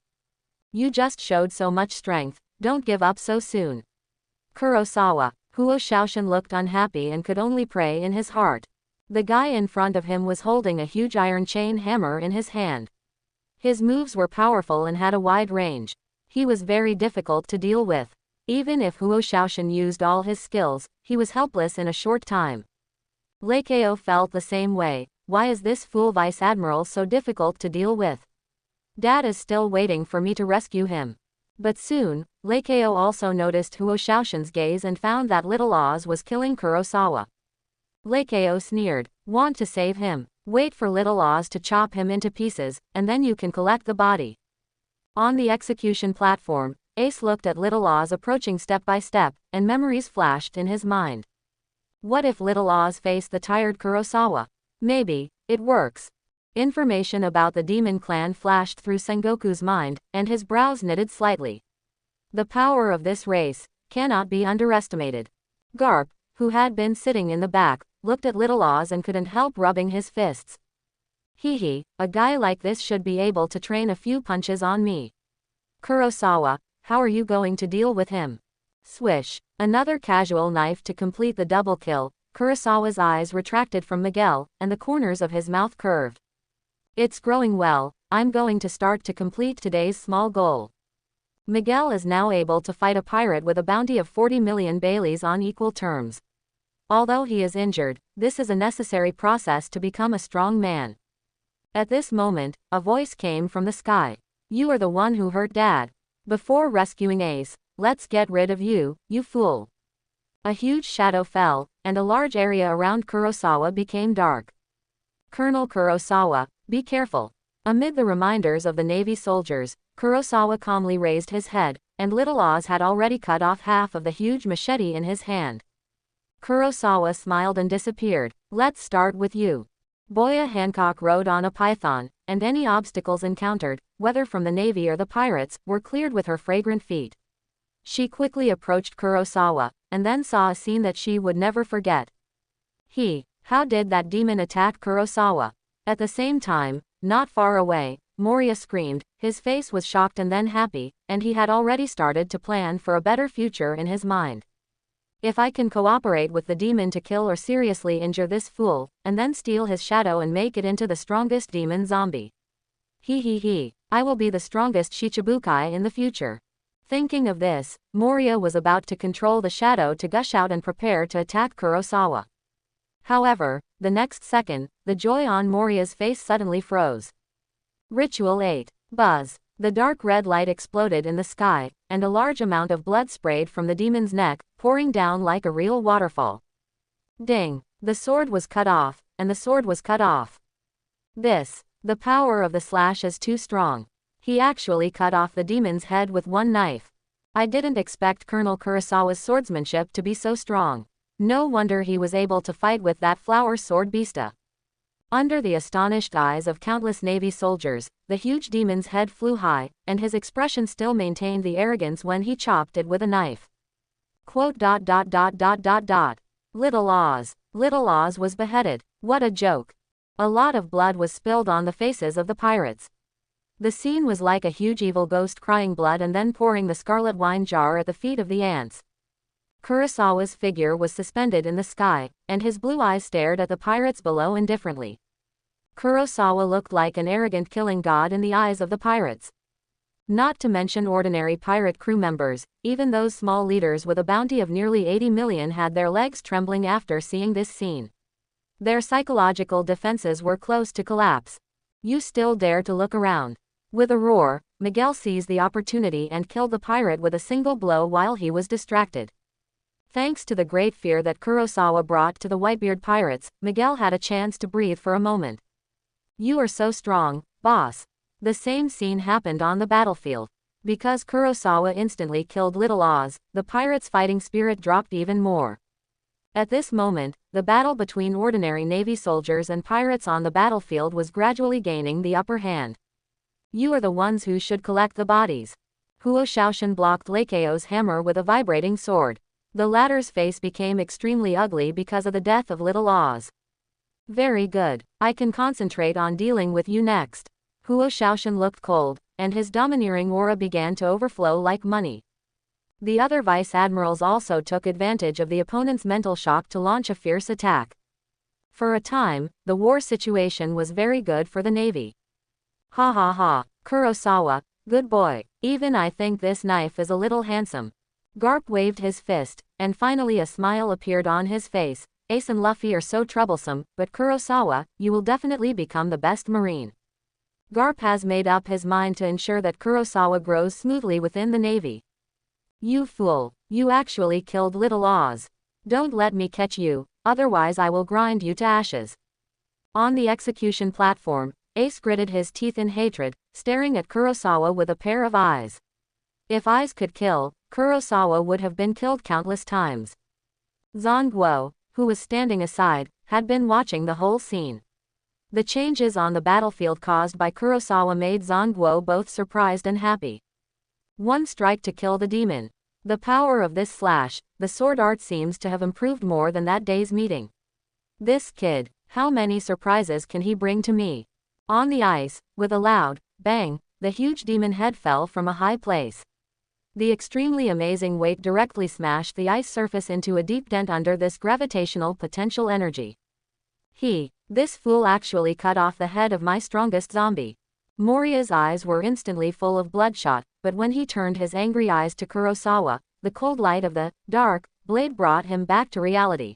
You just showed so much strength, don't give up so soon. Kurosawa, Huo Shaoshan looked unhappy and could only pray in his heart. The guy in front of him was holding a huge iron chain hammer in his hand. His moves were powerful and had a wide range. He was very difficult to deal with. Even if Huo Shaoshan used all his skills, he was helpless in a short time. Lakeo felt the same way. Why is this fool Vice Admiral so difficult to deal with? Dad is still waiting for me to rescue him. But soon, Lakeo also noticed Huo Shaoshan's gaze and found that Little Oz was killing Kurosawa. Lakeo sneered. Want to save him? Wait for Little Oz to chop him into pieces, and then you can collect the body. On the execution platform, Ace looked at Little Oz approaching step by step, and memories flashed in his mind. What if Little Oz faced the tired Kurosawa? Maybe it works. Information about the demon clan flashed through Sengoku's mind, and his brows knitted slightly. The power of this race cannot be underestimated. Garp, who had been sitting in the back, looked at Little Oz and couldn't help rubbing his fists. Hee, a guy like this should be able to train a few punches on me. Kurosawa, how are you going to deal with him? Swish. Another casual knife to complete the double kill. Kurosawa's eyes retracted from Miguel, and the corners of his mouth curved. It's growing well. I'm going to start to complete today's small goal. Miguel is now able to fight a pirate with a bounty of 40 million Baileys on equal terms. Although he is injured, this is a necessary process to become a strong man. At this moment, a voice came from the sky. You are the one who hurt Dad. Before rescuing Ace, let's get rid of you, you fool. A huge shadow fell, and a large area around Kurosawa became dark. Colonel Kurosawa, be careful. Amid the reminders of the Navy soldiers, Kurosawa calmly raised his head, and Little Oz had already cut off half of the huge machete in his hand. Kurosawa smiled and disappeared. Let's start with you. Boya Hancock rode on a python, and any obstacles encountered, whether from the Navy or the pirates, were cleared with her fragrant feet. She quickly approached Kurosawa, and then saw a scene that she would never forget. How did that demon attack Kurosawa? At the same time, not far away, Moria screamed. His face was shocked and then happy, and he had already started to plan for a better future in his mind. If I can cooperate with the demon to kill or seriously injure this fool, and then steal his shadow and make it into the strongest demon zombie. I will be the strongest Shichibukai in the future. Thinking of this, Moria was about to control the shadow to gush out and prepare to attack Kurosawa. However, the next second, the joy on Moria's face suddenly froze. Ritual 8. Buzz. The dark red light exploded in the sky, and a large amount of blood sprayed from the demon's neck, pouring down like a real waterfall. Ding! The sword was cut off, and the sword was cut off. The power of the slash is too strong. He actually cut off the demon's head with one knife. I didn't expect Colonel Kurosawa's swordsmanship to be so strong. No wonder he was able to fight with that flower sword Vista. Under the astonished eyes of countless Navy soldiers, the huge demon's head flew high, and his expression still maintained the arrogance when he chopped it with a knife. Little Oz was beheaded. What a joke. A lot of blood was spilled on the faces of the pirates. The scene was like a huge evil ghost crying blood and then pouring the scarlet wine jar at the feet of the ants. Kurosawa's figure was suspended in the sky, and his blue eyes stared at the pirates below indifferently. Kurosawa looked like an arrogant killing god in the eyes of the pirates. Not to mention ordinary pirate crew members, even those small leaders with a bounty of nearly 80 million had their legs trembling after seeing this scene. Their psychological defenses were close to collapse. You still dare to look around. With a roar, Miguel seized the opportunity and killed the pirate with a single blow while he was distracted. Thanks to the great fear that Kurosawa brought to the Whitebeard pirates, Miguel had a chance to breathe for a moment. You are so strong, boss. The same scene happened on the battlefield. Because Kurosawa instantly killed Little Oz, the pirates' fighting spirit dropped even more. At this moment, the battle between ordinary Navy soldiers and pirates on the battlefield was gradually gaining the upper hand. You are the ones who should collect the bodies. Huo Shaoshan blocked Lakeo's hammer with a vibrating sword. The latter's face became extremely ugly because of the death of Little Oz. Very good. I can concentrate on dealing with you next. Huo Shaoshan looked cold, and his domineering aura began to overflow like money. The other vice admirals also took advantage of the opponent's mental shock to launch a fierce attack. For a time, the war situation was very good for the Navy. Ha ha ha. Kurosawa, good boy. Even I think this knife is a little handsome. Garp waved his fist, and finally a smile appeared on his face. Ace and Luffy are so troublesome, but Kurosawa, you will definitely become the best marine. Garp has made up his mind to ensure that Kurosawa grows smoothly within the Navy. You fool, you actually killed Little Oz. Don't let me catch you, otherwise I will grind you to ashes. On the execution platform, Ace gritted his teeth in hatred, staring at Kurosawa with a pair of eyes. If eyes could kill, Kurosawa would have been killed countless times. Zangguo, who was standing aside, had been watching the whole scene. The changes on the battlefield caused by Kurosawa made Zangguo both surprised and happy. One strike to kill the demon. The power of this slash, the sword art seems to have improved more than that day's meeting. This kid, how many surprises can he bring to me? On the ice, with a loud bang, the huge demon head fell from a high place. The extremely amazing weight directly smashed the ice surface into a deep dent under this gravitational potential energy. This fool actually cut off the head of my strongest zombie. Moria's eyes were instantly full of bloodshot, but when he turned his angry eyes to Kurosawa, the cold light of the dark blade brought him back to reality.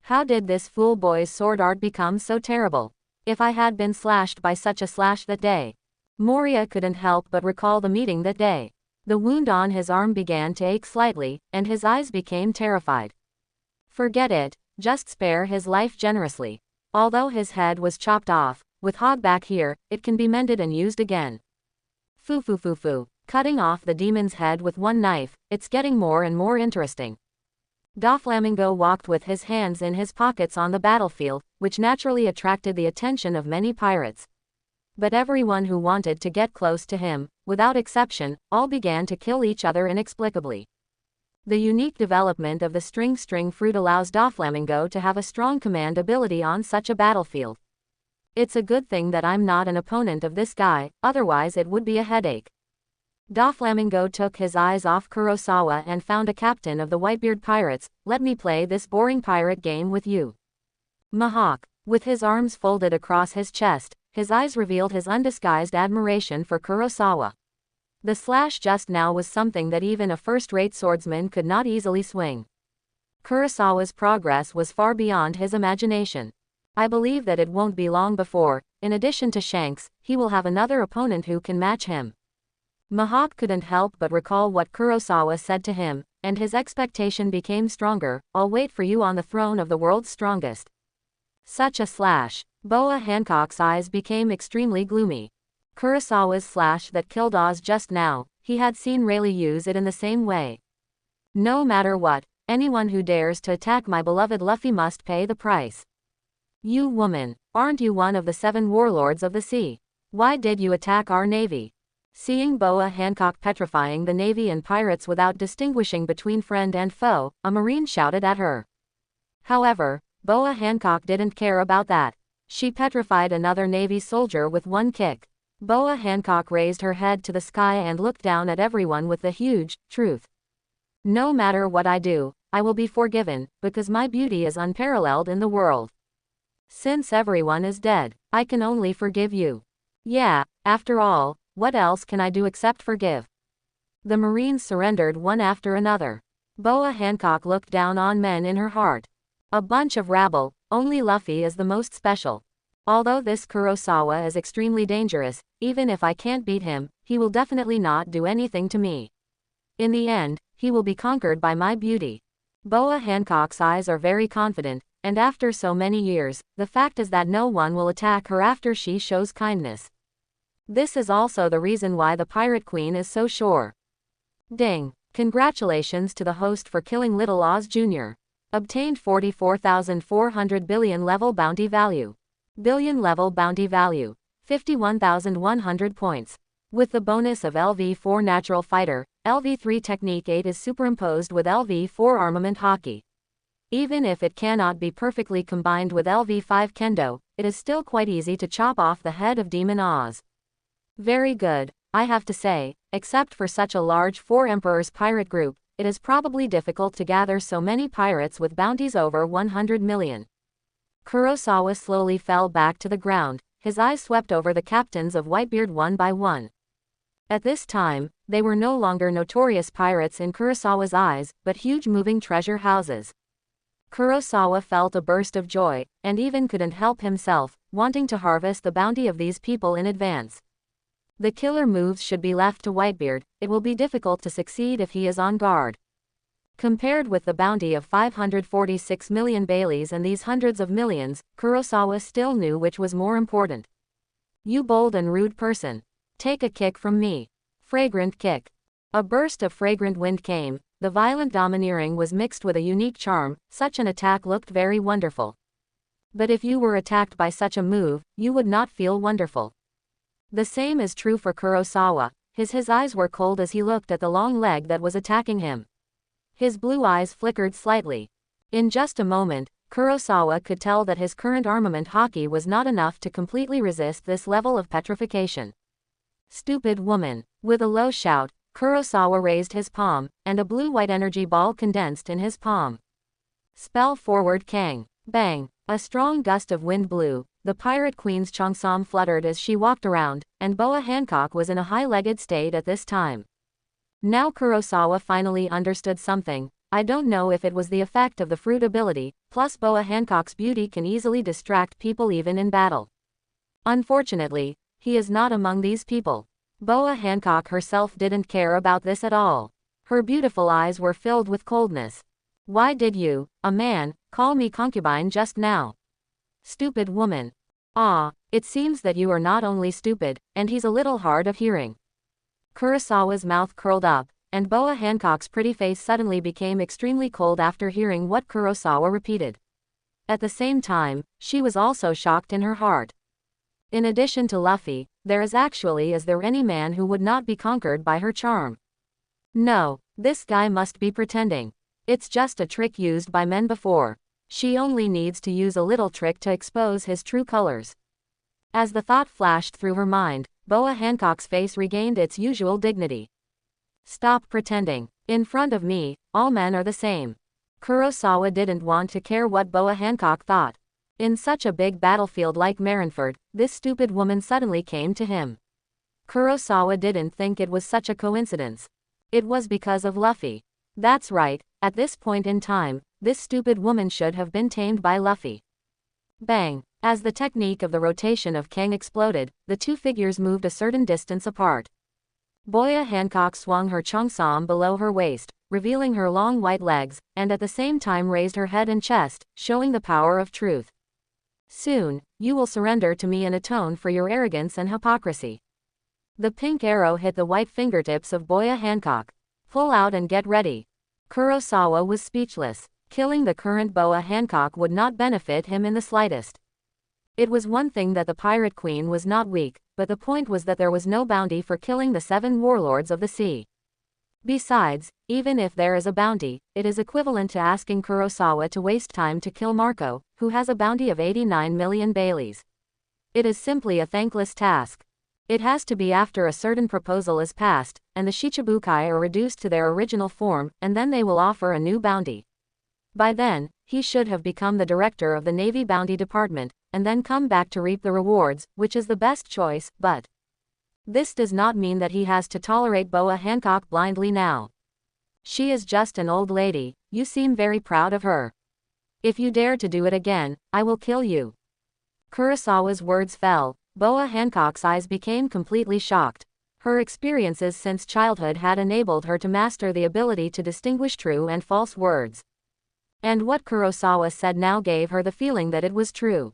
How did this fool boy's sword art become so terrible? If I had been slashed by such a slash that day. Moria couldn't help but recall the meeting that day. The wound on his arm began to ache slightly, and his eyes became terrified. Forget it, just spare his life generously. Although his head was chopped off, with Hog back here, it can be mended and used again. Foo. Cutting off the demon's head with one knife, it's getting more and more interesting. Doflamingo walked with his hands in his pockets on the battlefield, which naturally attracted the attention of many pirates. But everyone who wanted to get close to him, without exception, all began to kill each other inexplicably. The unique development of the string fruit allows Doflamingo to have a strong command ability on such a battlefield. It's a good thing that I'm not an opponent of this guy, otherwise it would be a headache. Doflamingo took his eyes off Kurosawa and found a captain of the Whitebeard pirates. Let me play this boring pirate game with you. Mahawk. With his arms folded across his chest, his eyes revealed his undisguised admiration for Kurosawa. The slash just now was something that even a first-rate swordsman could not easily swing. Kurosawa's progress was far beyond his imagination. I believe that it won't be long before, in addition to Shanks, he will have another opponent who can match him. Mahawk couldn't help but recall what Kurosawa said to him, and his expectation became stronger. I'll wait for you on the throne of the world's strongest. Such a slash. Boa Hancock's eyes became extremely gloomy. Kurosawa's slash that killed Oz just now, he had seen Rayleigh use it in the same way. No matter what, anyone who dares to attack my beloved Luffy must pay the price. You woman, aren't you one of the 7 warlords of the sea? Why did you attack our navy? Seeing Boa Hancock petrifying the navy and pirates without distinguishing between friend and foe, a marine shouted at her. However, Boa Hancock didn't care about that. She petrified another navy soldier with one kick. Boa Hancock raised her head to the sky and looked down at everyone with the huge truth. No matter what I do, I will be forgiven, because my beauty is unparalleled in the world. Since everyone is dead, I can only forgive you. Yeah, after all, what else can I do except forgive? The Marines surrendered one after another. Boa Hancock looked down on men in her heart. A bunch of rabble, only Luffy is the most special. Although this Kurosawa is extremely dangerous, even if I can't beat him, he will definitely not do anything to me. In the end, he will be conquered by my beauty. Boa Hancock's eyes are very confident, and after so many years, the fact is that no one will attack her after she shows kindness. This is also the reason why the Pirate Queen is so sure. Ding! Congratulations to the host for killing Little Oz Jr. Obtained 44,400 billion level bounty value. Billion level bounty value. 51,100 points. With the bonus of LV4 Natural Fighter, LV3 Technique 8 is superimposed with LV4 Armament Hockey. Even if it cannot be perfectly combined with LV5 Kendo, it is still quite easy to chop off the head of Demon Oz. Very good, I have to say, except for such a large 4 Emperors pirate group, it is probably difficult to gather so many pirates with bounties over 100 million. Kurosawa slowly fell back to the ground, his eyes swept over the captains of Whitebeard one by one. At this time, they were no longer notorious pirates in Kurosawa's eyes, but huge moving treasure houses. Kurosawa felt a burst of joy, and even couldn't help himself, wanting to harvest the bounty of these people in advance. The killer moves should be left to Whitebeard. It will be difficult to succeed if he is on guard. Compared with the bounty of 546 million Baileys and these hundreds of millions, Kurosawa still knew which was more important. You bold and rude person. Take a kick from me. Fragrant kick. A burst of fragrant wind came. The violent domineering was mixed with a unique charm. Such an attack looked very wonderful. But if you were attacked by such a move, you would not feel wonderful. The same is true for Kurosawa. His eyes were cold as he looked at the long leg that was attacking him. His blue eyes flickered slightly. In just a moment, Kurosawa could tell that his current armament hockey was not enough to completely resist this level of petrification. Stupid woman. With a low shout, Kurosawa raised his palm, and a blue-white energy ball condensed in his palm. Spell forward Kang. Bang. A strong gust of wind blew. The pirate queen's cheongsam fluttered as she walked around, and Boa Hancock was in a high-legged state at this time. Now Kurosawa finally understood something. I don't know if it was the effect of the fruit ability, plus Boa Hancock's beauty can easily distract people even in battle. Unfortunately, he is not among these people. Boa Hancock herself didn't care about this at all. Her beautiful eyes were filled with coldness. Why did you, a man, call me concubine just now? Stupid woman. Ah, it seems that you are not only stupid, and he's a little hard of hearing. Kurosawa's mouth curled up, and Boa Hancock's pretty face suddenly became extremely cold after hearing what Kurosawa repeated. At the same time, she was also shocked in her heart. In addition to Luffy, is there any man who would not be conquered by her charm? No, this guy must be pretending. It's just a trick used by men before. She only needs to use a little trick to expose his true colors. As the thought flashed through her mind, Boa Hancock's face regained its usual dignity. Stop pretending. In front of me, all men are the same. Kurosawa didn't want to care what Boa Hancock thought. In such a big battlefield like Marineford, this stupid woman suddenly came to him. Kurosawa didn't think it was such a coincidence. It was because of Luffy. That's right, at this point in time, this stupid woman should have been tamed by Luffy. Bang! As the technique of the rotation of Kang exploded, the two figures moved a certain distance apart. Boa Hancock swung her cheongsam below her waist, revealing her long white legs, and at the same time raised her head and chest, showing the power of truth. Soon, you will surrender to me and atone for your arrogance and hypocrisy. The pink arrow hit the white fingertips of Boa Hancock. Pull out and get ready. Kurosawa was speechless. Killing the current Boa Hancock would not benefit him in the slightest. It was one thing that the pirate queen was not weak, but the point was that there was no bounty for killing the 7 warlords of the sea. Besides, even if there is a bounty, it is equivalent to asking Kurosawa to waste time to kill Marco, who has a bounty of 89 million Baileys. It is simply a thankless task. It has to be after a certain proposal is passed, and the Shichibukai are reduced to their original form, and then they will offer a new bounty. By then, he should have become the director of the Navy Bounty Department, and then come back to reap the rewards, which is the best choice, but this does not mean that he has to tolerate Boa Hancock blindly now. She is just an old lady. You seem very proud of her. If you dare to do it again, I will kill you. Kurosawa's words fell. Boa Hancock's eyes became completely shocked. Her experiences since childhood had enabled her to master the ability to distinguish true and false words. And what Kurosawa said now gave her the feeling that it was true.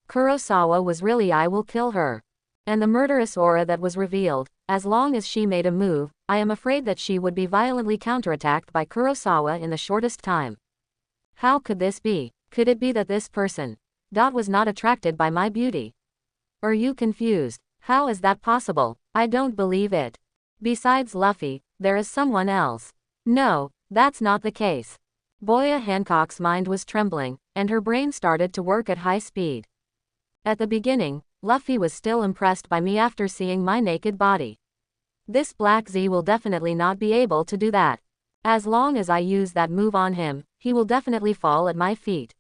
Kurosawa was really I will kill her. And the murderous aura that was revealed, as long as she made a move, I am afraid that she would be violently counterattacked by Kurosawa in the shortest time. How could this be? Could it be that this person was not attracted by my beauty? Are you confused? How is that possible? I don't believe it. Besides Luffy, there is someone else. No, that's not the case. Boa Hancock's mind was trembling, and her brain started to work at high speed. At the beginning, Luffy was still impressed by me after seeing my naked body. This Black Z will definitely not be able to do that. As long as I use that move on him, he will definitely fall at my feet.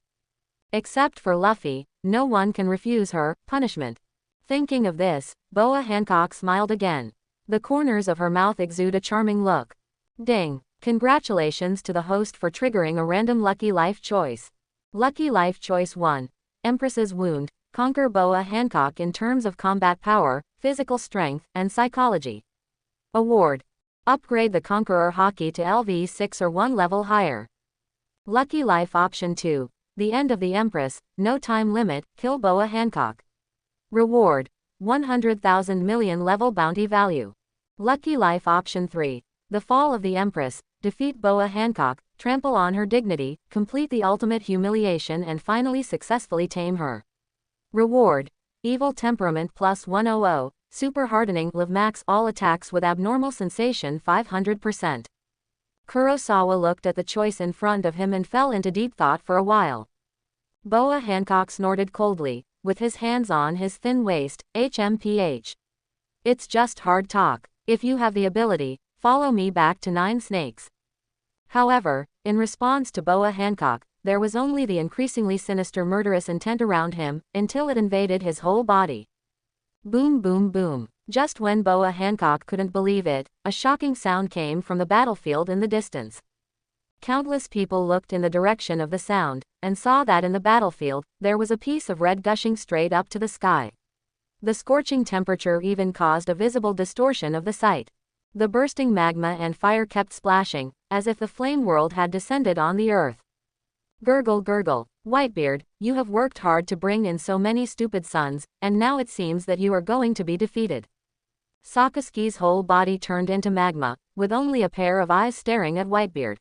Except for Luffy, no one can refuse her punishment. Thinking of this, Boa Hancock smiled again. The corners of her mouth exude a charming look. Ding! Congratulations to the host for triggering a random lucky life choice. Lucky life choice 1. Empress's wound. Conquer Boa Hancock in terms of combat power, physical strength, and psychology. Award. Upgrade the Conqueror Hockey to LV6 or 1 level higher. Lucky life option 2. The end of the Empress, no time limit, kill Boa Hancock. Reward. 100,000 million level bounty value. Lucky life option 3. The fall of the Empress, defeat Boa Hancock, trample on her dignity, complete the ultimate humiliation and finally successfully tame her. Reward. Evil temperament plus 100, super hardening, live max all attacks with abnormal sensation 500%. Kurosawa looked at the choice in front of him and fell into deep thought for a while. Boa Hancock snorted coldly, with his hands on his thin waist, HMPH. It's just hard talk. If you have the ability, follow me back to Nine Snakes. However, in response to Boa Hancock, there was only the increasingly sinister murderous intent around him, until it invaded his whole body. Boom boom boom. Just when Boa Hancock couldn't believe it, a shocking sound came from the battlefield in the distance. Countless people looked in the direction of the sound, and saw that in the battlefield, there was a piece of red gushing straight up to the sky. The scorching temperature even caused a visible distortion of the sight. The bursting magma and fire kept splashing, as if the flame world had descended on the earth. Gurgle gurgle. Whitebeard, you have worked hard to bring in so many stupid sons, and now it seems that you are going to be defeated. Sakaski's whole body turned into magma, with only a pair of eyes staring at Whitebeard.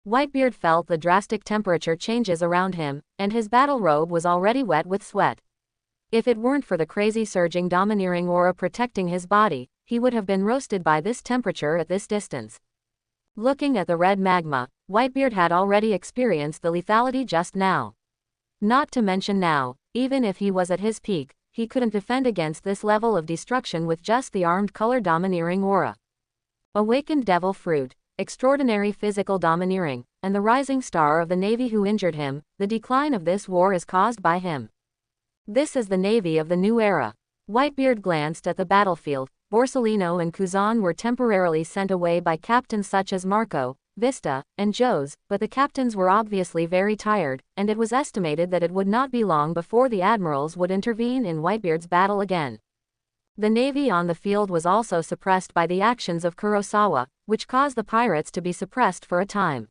Whitebeard felt the drastic temperature changes around him, and his battle robe was already wet with sweat. If it weren't for the crazy surging domineering aura protecting his body, he would have been roasted by this temperature at this distance. Looking at the red magma, Whitebeard had already experienced the lethality just now. Not to mention now, even if he was at his peak, he couldn't defend against this level of destruction with just the armed color domineering aura. Awakened devil fruit, extraordinary physical domineering, and the rising star of the Navy who injured him, the decline of this war is caused by him. This is the Navy of the new era. Whitebeard glanced at the battlefield. Borsellino and Kuzan were temporarily sent away by captains such as Marco, Vista, and Jose, but the captains were obviously very tired, and it was estimated that it would not be long before the Admirals would intervene in Whitebeard's battle again. The navy on the field was also suppressed by the actions of Kurosawa, which caused the pirates to be suppressed for a time.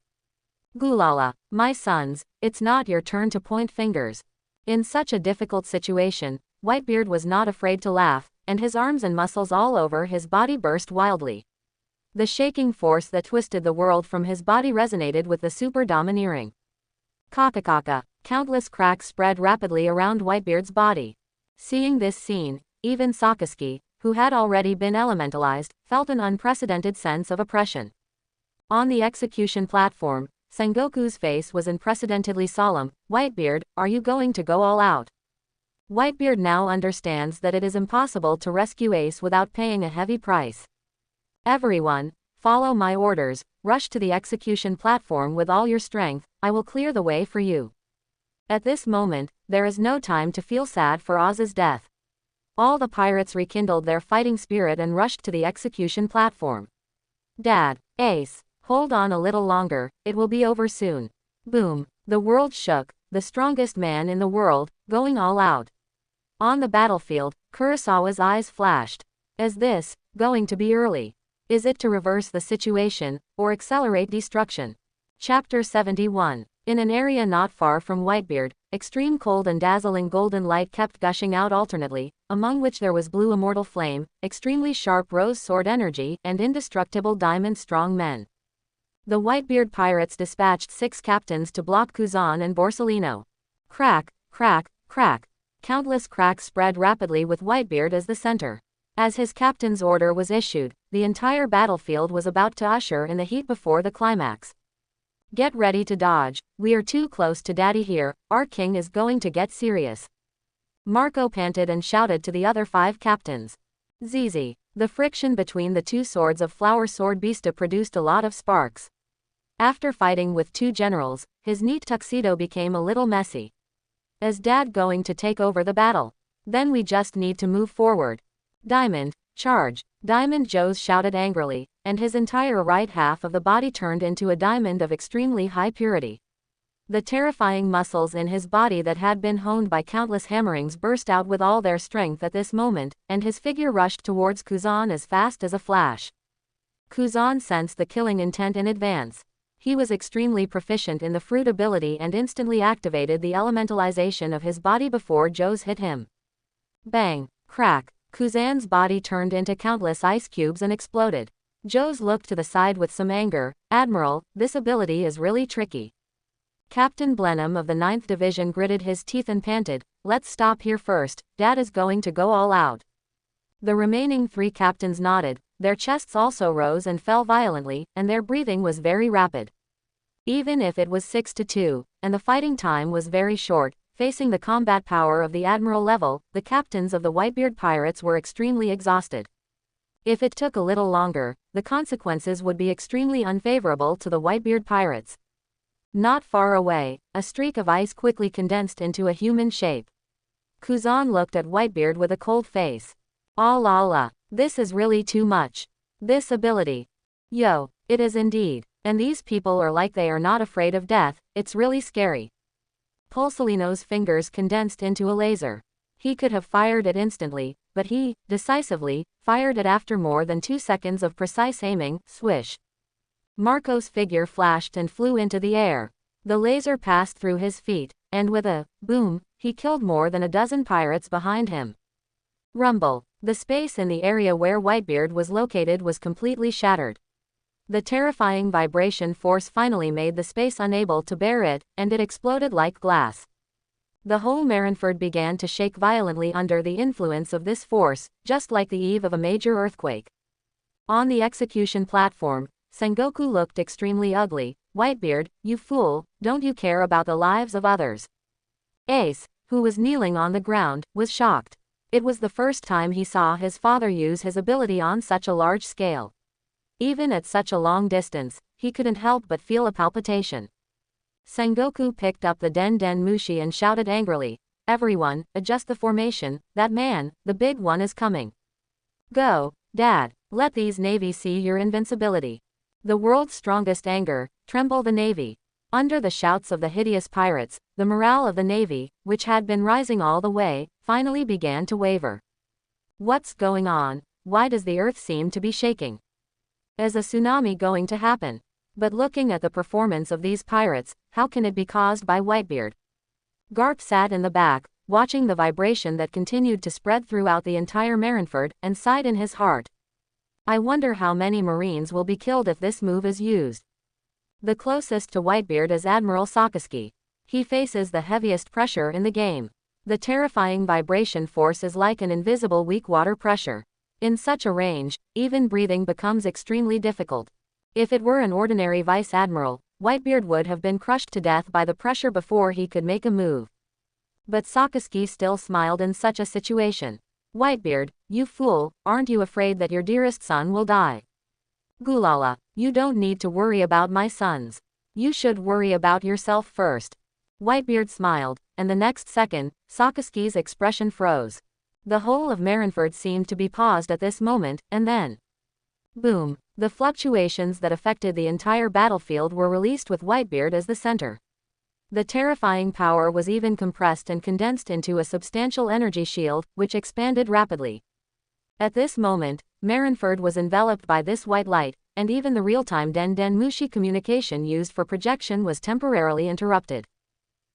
Gulala, my sons, it's not your turn to point fingers. In such a difficult situation, Whitebeard was not afraid to laugh, and his arms and muscles all over his body burst wildly. The shaking force that twisted the world from his body resonated with the super domineering. Kakakaka, countless cracks spread rapidly around Whitebeard's body. Seeing this scene, even Sakaski, who had already been elementalized, felt an unprecedented sense of oppression. On the execution platform, Sengoku's face was unprecedentedly solemn. Whitebeard, are you going to go all out? Whitebeard now understands that it is impossible to rescue Ace without paying a heavy price. Everyone, follow my orders, rush to the execution platform with all your strength, I will clear the way for you. At this moment, there is no time to feel sad for Oz's death. All the pirates rekindled their fighting spirit and rushed to the execution platform. Dad, Ace, hold on a little longer, it will be over soon. Boom, the world shook, the strongest man in the world, going all out. On the battlefield, Kurosawa's eyes flashed. Is this going to be early? Is it to reverse the situation, or accelerate destruction? Chapter 71. In an area not far from Whitebeard, extreme cold and dazzling golden light kept gushing out alternately, among which there was blue immortal flame, extremely sharp rose sword energy, and indestructible diamond strong men. The Whitebeard pirates dispatched 6 captains to block Kuzan and Borsellino. Crack, crack, crack. Countless cracks spread rapidly with Whitebeard as the center. As his captain's order was issued, the entire battlefield was about to usher in the heat before the climax. Get ready to dodge, we are too close to Daddy here, our king is going to get serious. Marco panted and shouted to the other 5 captains. Zizi. The friction between the 2 swords of Flower Sword Vista produced a lot of sparks. After fighting with 2 generals, his neat tuxedo became a little messy. Is Dad going to take over the battle? Then we just need to move forward. Diamond, charge. Diamond Joe shouted angrily, and his entire right half of the body turned into a diamond of extremely high purity. The terrifying muscles in his body that had been honed by countless hammerings burst out with all their strength at this moment, and his figure rushed towards Kuzan as fast as a flash. Kuzan sensed the killing intent in advance. He was extremely proficient in the fruit ability and instantly activated the elementalization of his body before Joe's hit him. Bang! Crack! Kuzan's body turned into countless ice cubes and exploded. Joe's looked to the side with some anger. Admiral, this ability is really tricky. Captain Blenheim of the 9th Division gritted his teeth and panted, "Let's stop here first, Dad is going to go all out." The remaining 3 captains nodded, their chests also rose and fell violently, and their breathing was very rapid. Even if it was 6-2, and the fighting time was very short, facing the combat power of the Admiral level, the captains of the Whitebeard pirates were extremely exhausted. If it took a little longer, the consequences would be extremely unfavorable to the Whitebeard pirates. Not far away, a streak of ice quickly condensed into a human shape. Kuzan looked at Whitebeard with a cold face. "Ah la la, this is really too much. This ability. Yo, it is indeed. And these people are like they are not afraid of death, it's really scary." Pulsolino's fingers condensed into a laser. He could have fired it instantly, but he, decisively, fired it after more than 2 seconds of precise aiming. Swish. Marco's figure flashed and flew into the air. The laser passed through his feet, and with a boom, he killed more than a dozen pirates behind him. Rumble. The space in the area where Whitebeard was located was completely shattered. The terrifying vibration force finally made the space unable to bear it, and it exploded like glass. The whole Marineford began to shake violently under the influence of this force, just like the eve of a major earthquake. On the execution platform, Sengoku looked extremely ugly. "Whitebeard, you fool, don't you care about the lives of others?" Ace, who was kneeling on the ground, was shocked. It was the first time he saw his father use his ability on such a large scale. Even at such a long distance, he couldn't help but feel a palpitation. Sengoku picked up the Den Den Mushi and shouted angrily, "Everyone, adjust the formation, that man, the big one is coming. Go, Dad, let these Navy see your invincibility." The world's strongest anger, tremble the Navy. Under the shouts of the hideous pirates, the morale of the Navy, which had been rising all the way, finally began to waver. What's going on? Why does the earth seem to be shaking? Is a tsunami going to happen? But looking at the performance of these pirates, how can it be caused by Whitebeard? Garp sat in the back, watching the vibration that continued to spread throughout the entire Marineford, and sighed in his heart. I wonder how many Marines will be killed if this move is used. The closest to Whitebeard is Admiral Sakazuki. He faces the heaviest pressure in the game. The terrifying vibration force is like an invisible weak water pressure. In such a range, even breathing becomes extremely difficult. If it were an ordinary Vice Admiral, Whitebeard would have been crushed to death by the pressure before he could make a move. But Sakazuki still smiled in such a situation. "Whitebeard, you fool, aren't you afraid that your dearest son will die?" "Gulala, you don't need to worry about my sons. You should worry about yourself first." Whitebeard smiled, and the next second, Sakazuki's expression froze. The whole of Marineford seemed to be paused at this moment, and then boom! The fluctuations that affected the entire battlefield were released with Whitebeard as the center. The terrifying power was even compressed and condensed into a substantial energy shield, which expanded rapidly. At this moment, Marineford was enveloped by this white light, and even the real-time Den Den Mushi communication used for projection was temporarily interrupted.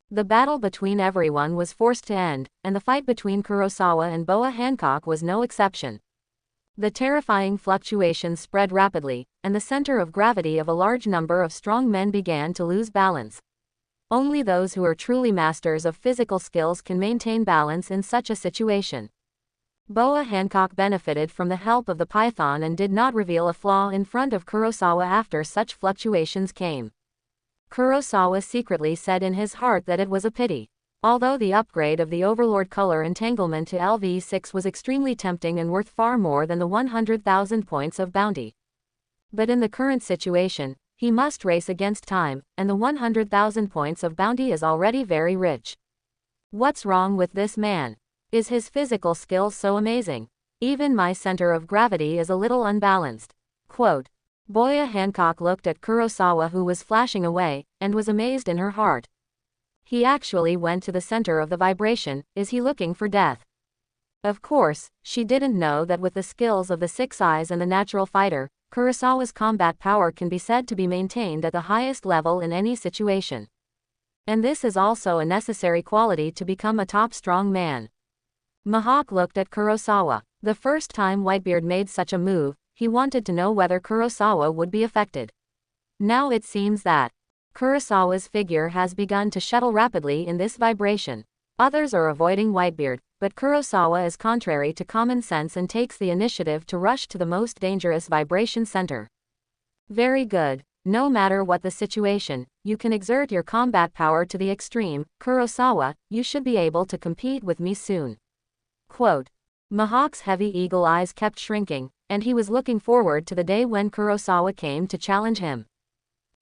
The battle between everyone was forced to end, and the fight between Kurosawa and Boa Hancock was no exception. The terrifying fluctuations spread rapidly, and the center of gravity of a large number of strong men began to lose balance. Only those who are truly masters of physical skills can maintain balance in such a situation. Boa Hancock benefited from the help of the Python and did not reveal a flaw in front of Kurosawa after such fluctuations came. Kurosawa secretly said in his heart that it was a pity. Although the upgrade of the Overlord color entanglement to LV6 was extremely tempting and worth far more than the 100,000 points of bounty. But in the current situation, he must race against time, and the 100,000 points of bounty is already very rich. What's wrong with this man? Is his physical skill so amazing? Even my center of gravity is a little unbalanced. Quote. Boya Hancock looked at Kurosawa, who was flashing away, and was amazed in her heart. He actually went to the center of the vibration. Is he looking for death? Of course, she didn't know that with the skills of the Six Eyes and the natural fighter, Kurosawa's combat power can be said to be maintained at the highest level in any situation. And this is also a necessary quality to become a top strong man. Mihawk looked at Kurosawa. The first time Whitebeard made such a move, he wanted to know whether Kurosawa would be affected. Now it seems that Kurosawa's figure has begun to shuttle rapidly in this vibration. Others are avoiding Whitebeard, but Kurosawa is contrary to common sense and takes the initiative to rush to the most dangerous vibration center. Very good. No matter what the situation, you can exert your combat power to the extreme. Kurosawa, you should be able to compete with me soon. Quote. Mihawk's heavy eagle eyes kept shrinking, and he was looking forward to the day when Kurosawa came to challenge him.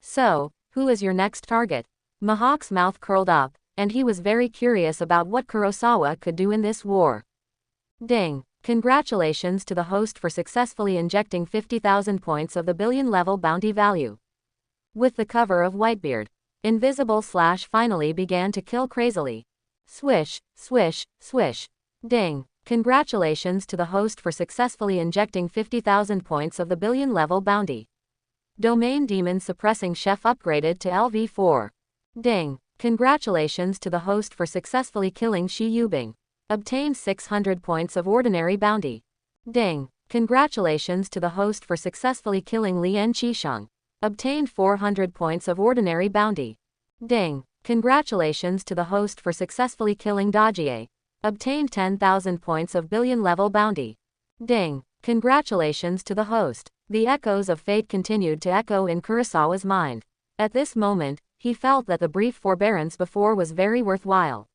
So, who is your next target? Mihawk's mouth curled up, and he was very curious about what Kurosawa could do in this war. Ding! Congratulations to the host for successfully injecting 50,000 points of the billion-level bounty value. With the cover of Whitebeard, Invisible Slash finally began to kill crazily. Swish, swish, swish. Ding! Congratulations to the host for successfully injecting 50,000 points of the billion-level bounty. Domain Demon Suppressing Chef upgraded to LV4. Ding! Congratulations to the host for successfully killing Shi Yubing. Obtained 600 points of ordinary bounty. Ding! Congratulations to the host for successfully killing Lien Qisheng. Obtained 400 points of ordinary bounty. Ding! Congratulations to the host for successfully killing Dajie. Obtained 10,000 points of billion-level bounty. Ding! Congratulations to the host. The echoes of fate continued to echo in Kurosawa's mind. At this moment, he felt that the brief forbearance before was very worthwhile.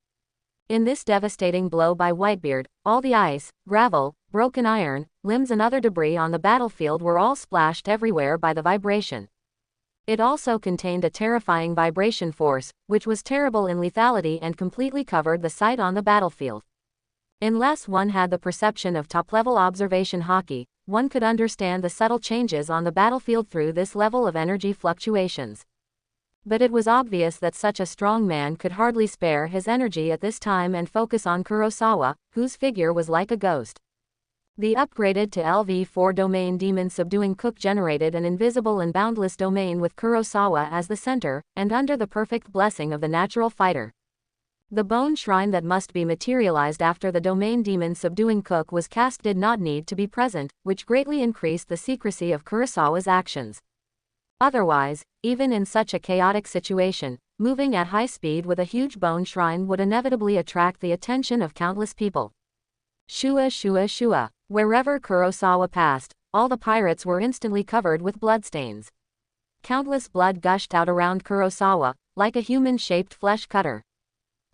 In this devastating blow by Whitebeard, all the ice, gravel, broken iron, limbs and other debris on the battlefield were all splashed everywhere by the vibration. It also contained a terrifying vibration force, which was terrible in lethality and completely covered the site on the battlefield. Unless one had the perception of top-level observation hockey, one could understand the subtle changes on the battlefield through this level of energy fluctuations. But it was obvious that such a strong man could hardly spare his energy at this time and focus on Kurosawa, whose figure was like a ghost. The upgraded to LV4 Domain Demon Subduing Cook generated an invisible and boundless domain with Kurosawa as the center, and under the perfect blessing of the natural fighter. The bone shrine that must be materialized after the Domain Demon Subduing Cook was cast did not need to be present, which greatly increased the secrecy of Kurosawa's actions. Otherwise, even in such a chaotic situation, moving at high speed with a huge bone shrine would inevitably attract the attention of countless people. Shua shua shua. Wherever Kurosawa passed, all the pirates were instantly covered with bloodstains. Countless blood gushed out around Kurosawa, like a human-shaped flesh cutter.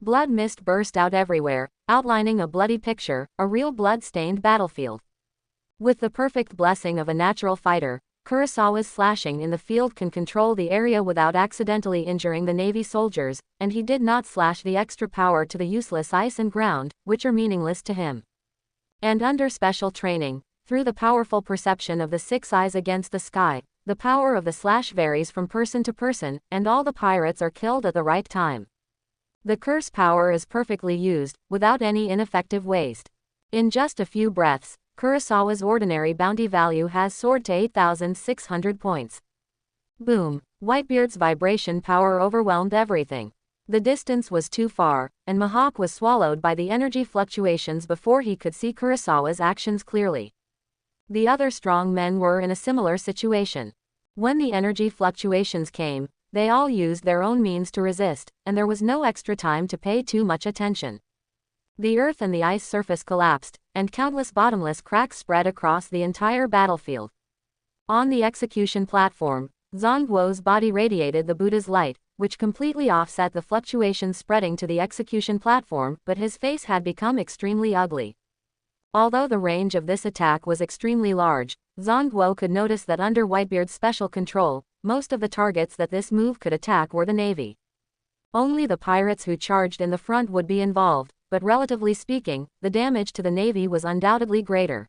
Blood mist burst out everywhere, outlining a bloody picture, a real blood-stained battlefield. With the perfect blessing of a natural fighter, Kurosawa's slashing in the field can control the area without accidentally injuring the Navy soldiers, and he did not slash the extra power to the useless ice and ground, which are meaningless to him. And under special training, through the powerful perception of the Six Eyes against the sky, the power of the slash varies from person to person, and all the pirates are killed at the right time. The curse power is perfectly used, without any ineffective waste. In just a few breaths, Kurosawa's ordinary bounty value has soared to 8,600 points. Boom! Whitebeard's vibration power overwhelmed everything. The distance was too far, and Mihawk was swallowed by the energy fluctuations before he could see Kurosawa's actions clearly. The other strong men were in a similar situation. When the energy fluctuations came, they all used their own means to resist, and there was no extra time to pay too much attention. The earth and the ice surface collapsed, and countless bottomless cracks spread across the entire battlefield. On the execution platform, Zhongguo's body radiated the Buddha's light, which completely offset the fluctuations spreading to the execution platform, but his face had become extremely ugly. Although the range of this attack was extremely large, Zhongguo could notice that under Whitebeard's special control, most of the targets that this move could attack were the Navy. Only the pirates who charged in the front would be involved, but relatively speaking, the damage to the Navy was undoubtedly greater.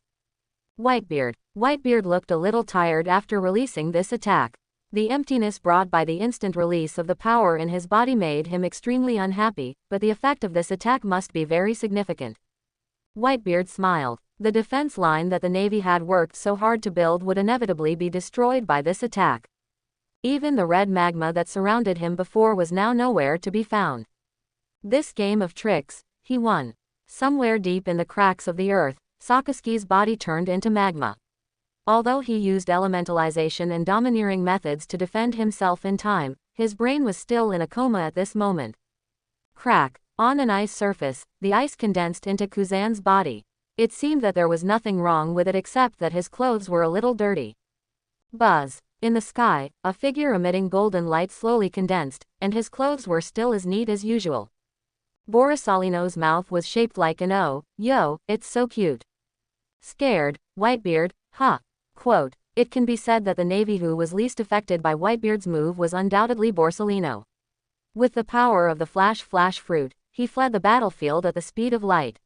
Whitebeard. Whitebeard looked a little tired after releasing this attack. The emptiness brought by the instant release of the power in his body made him extremely unhappy, but the effect of this attack must be very significant. Whitebeard smiled. The defense line that the Navy had worked so hard to build would inevitably be destroyed by this attack. Even the red magma that surrounded him before was now nowhere to be found. This game of tricks, he won. Somewhere deep in the cracks of the earth, Sakazuki's body turned into magma. Although he used elementalization and domineering methods to defend himself in time, his brain was still in a coma at this moment. Crack. On an ice surface, the ice condensed into Kuzan's body. It seemed that there was nothing wrong with it except that his clothes were a little dirty. Buzz. In the sky, a figure emitting golden light slowly condensed, and his clothes were still as neat as usual. Borsalino's mouth was shaped like an O. Yo, it's so cute. Scared, Whitebeard, huh. Quote, it can be said that the Navy who was least affected by Whitebeard's move was undoubtedly Borsalino. With the power of the flash fruit, he fled the battlefield at the speed of light.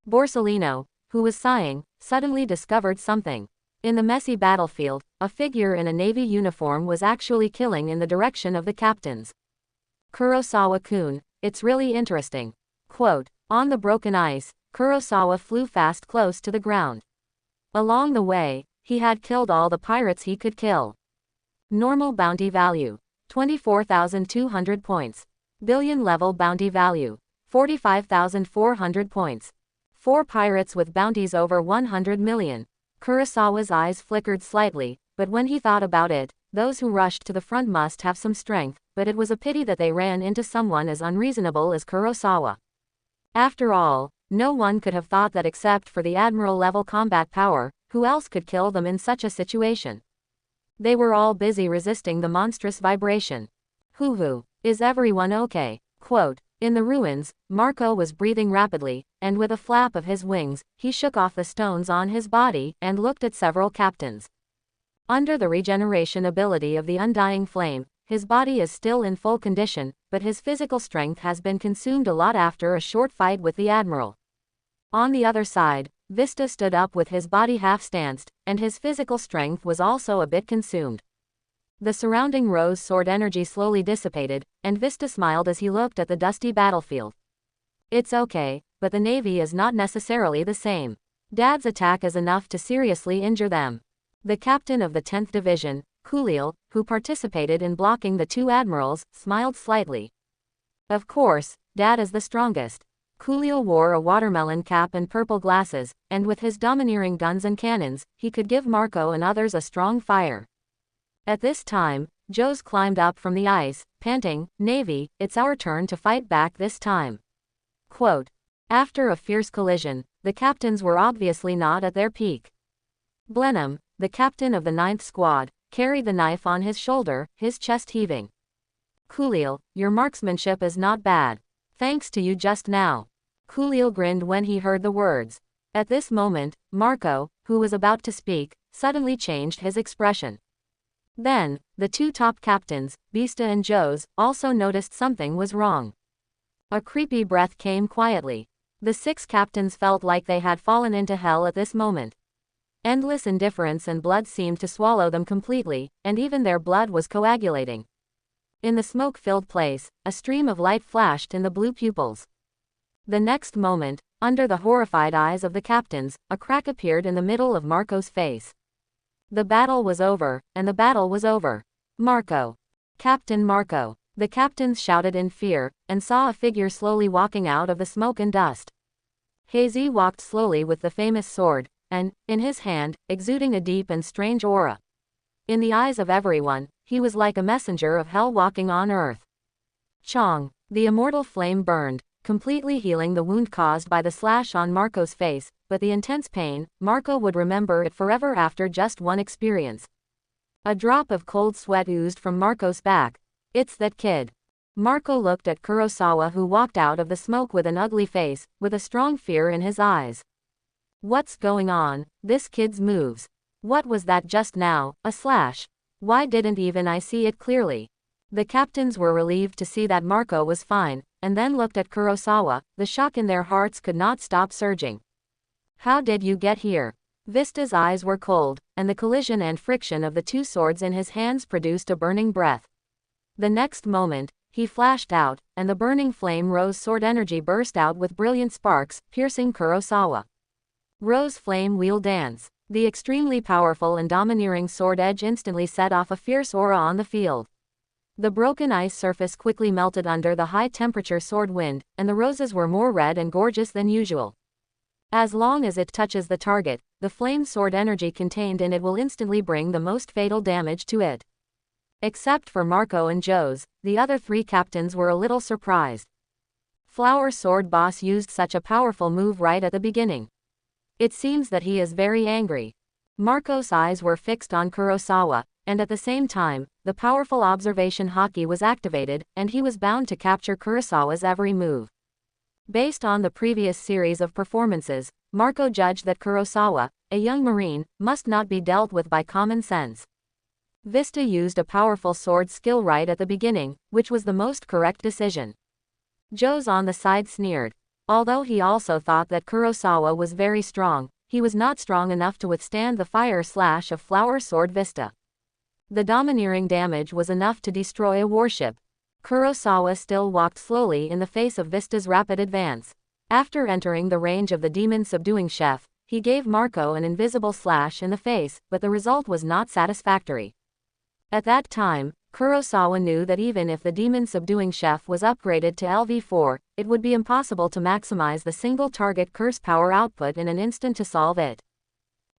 Borsalino, who was sighing, suddenly discovered something. In the messy battlefield, a figure in a Navy uniform was actually killing in the direction of the captains. Kurosawa-kun, it's really interesting. Quote, on the broken ice, Kurosawa flew fast close to the ground. Along the way, he had killed all the pirates he could kill. Normal bounty value, 24,200 points. Billion level bounty value, 45,400 points. 4 pirates with bounties over 100 million. Kurosawa's eyes flickered slightly, but when he thought about it, those who rushed to the front must have some strength, but it was a pity that they ran into someone as unreasonable as Kurosawa. After all, no one could have thought that except for the Admiral-level combat power, who else could kill them in such a situation? They were all busy resisting the monstrous vibration. Hoo-hoo, is everyone okay? Quote, in the ruins, Marco was breathing rapidly, and with a flap of his wings, he shook off the stones on his body and looked at several captains. Under the regeneration ability of the Undying Flame, his body is still in full condition, but his physical strength has been consumed a lot after a short fight with the Admiral. On the other side, Vista stood up with his body half-stanced, and his physical strength was also a bit consumed. The surrounding rose sword energy slowly dissipated, and Vista smiled as he looked at the dusty battlefield. It's okay, but the Navy is not necessarily the same. Dad's attack is enough to seriously injure them. The captain of the 10th Division, Kuliel, who participated in blocking the 2 admirals, smiled slightly. Of course, Dad is the strongest. Kuliel wore a watermelon cap and purple glasses, and with his domineering guns and cannons, he could give Marco and others a strong fire. At this time, Joes climbed up from the ice, panting, Navy, it's our turn to fight back this time. Quote, after a fierce collision, the captains were obviously not at their peak. Blenheim, the captain of the 9th Squad, carried the knife on his shoulder, his chest heaving. Kuliel, your marksmanship is not bad. Thanks to you just now. Kuliel grinned when he heard the words. At this moment, Marco, who was about to speak, suddenly changed his expression. Then, the 2 top captains, Vista and Joes, also noticed something was wrong. A creepy breath came quietly. The 6 captains felt like they had fallen into hell at this moment. Endless indifference and blood seemed to swallow them completely, and even their blood was coagulating. In the smoke-filled place, a stream of light flashed in the blue pupils. The next moment, under the horrified eyes of the captains, a crack appeared in the middle of Marco's face. The battle was over, and the battle was over. Marco. Captain Marco. The captains shouted in fear, and saw a figure slowly walking out of the smoke and dust. Hazy walked slowly with the famous sword, and, in his hand, exuding a deep and strange aura. In the eyes of everyone, he was like a messenger of hell walking on earth. Chong. The immortal flame burned, completely healing the wound caused by the slash on Marco's face, but the intense pain, Marco would remember it forever after just one experience. A drop of cold sweat oozed from Marco's back. It's that kid. Marco looked at Kurosawa, who walked out of the smoke with an ugly face, with a strong fear in his eyes. What's going on? This kid's moves. What was that just now? A slash? Why didn't even I see it clearly? The captains were relieved to see that Marco was fine, and then looked at Kurosawa. The shock in their hearts could not stop surging. How did you get here? Vista's eyes were cold, and the collision and friction of the two swords in his hands produced a burning breath. The next moment, he flashed out, and the burning flame rose sword energy burst out with brilliant sparks, piercing Kurosawa. Rose flame wheel dance. The extremely powerful and domineering sword edge instantly set off a fierce aura on the field. The broken ice surface quickly melted under the high-temperature sword wind, and the roses were more red and gorgeous than usual. As long as it touches the target, the flame sword energy contained in it will instantly bring the most fatal damage to it. Except for Marco and Jose, the other three captains were a little surprised. Flower Sword Boss used such a powerful move right at the beginning. It seems that he is very angry. Marco's eyes were fixed on Kurosawa, and at the same time, the powerful observation haki was activated, and he was bound to capture Kurosawa's every move. Based on the previous series of performances, Marco judged that Kurosawa, a young marine, must not be dealt with by common sense. Vista used a powerful sword skill right at the beginning, which was the most correct decision. Jose on the side sneered. Although he also thought that Kurosawa was very strong, he was not strong enough to withstand the fire slash of Flower Sword Vista. The domineering damage was enough to destroy a warship. Kurosawa still walked slowly in the face of Vista's rapid advance. After entering the range of the demon-subduing chef, he gave Marco an invisible slash in the face, but the result was not satisfactory. At that time, Kurosawa knew that even if the demon-subduing chef was upgraded to LV4, it would be impossible to maximize the single-target curse power output in an instant to solve it.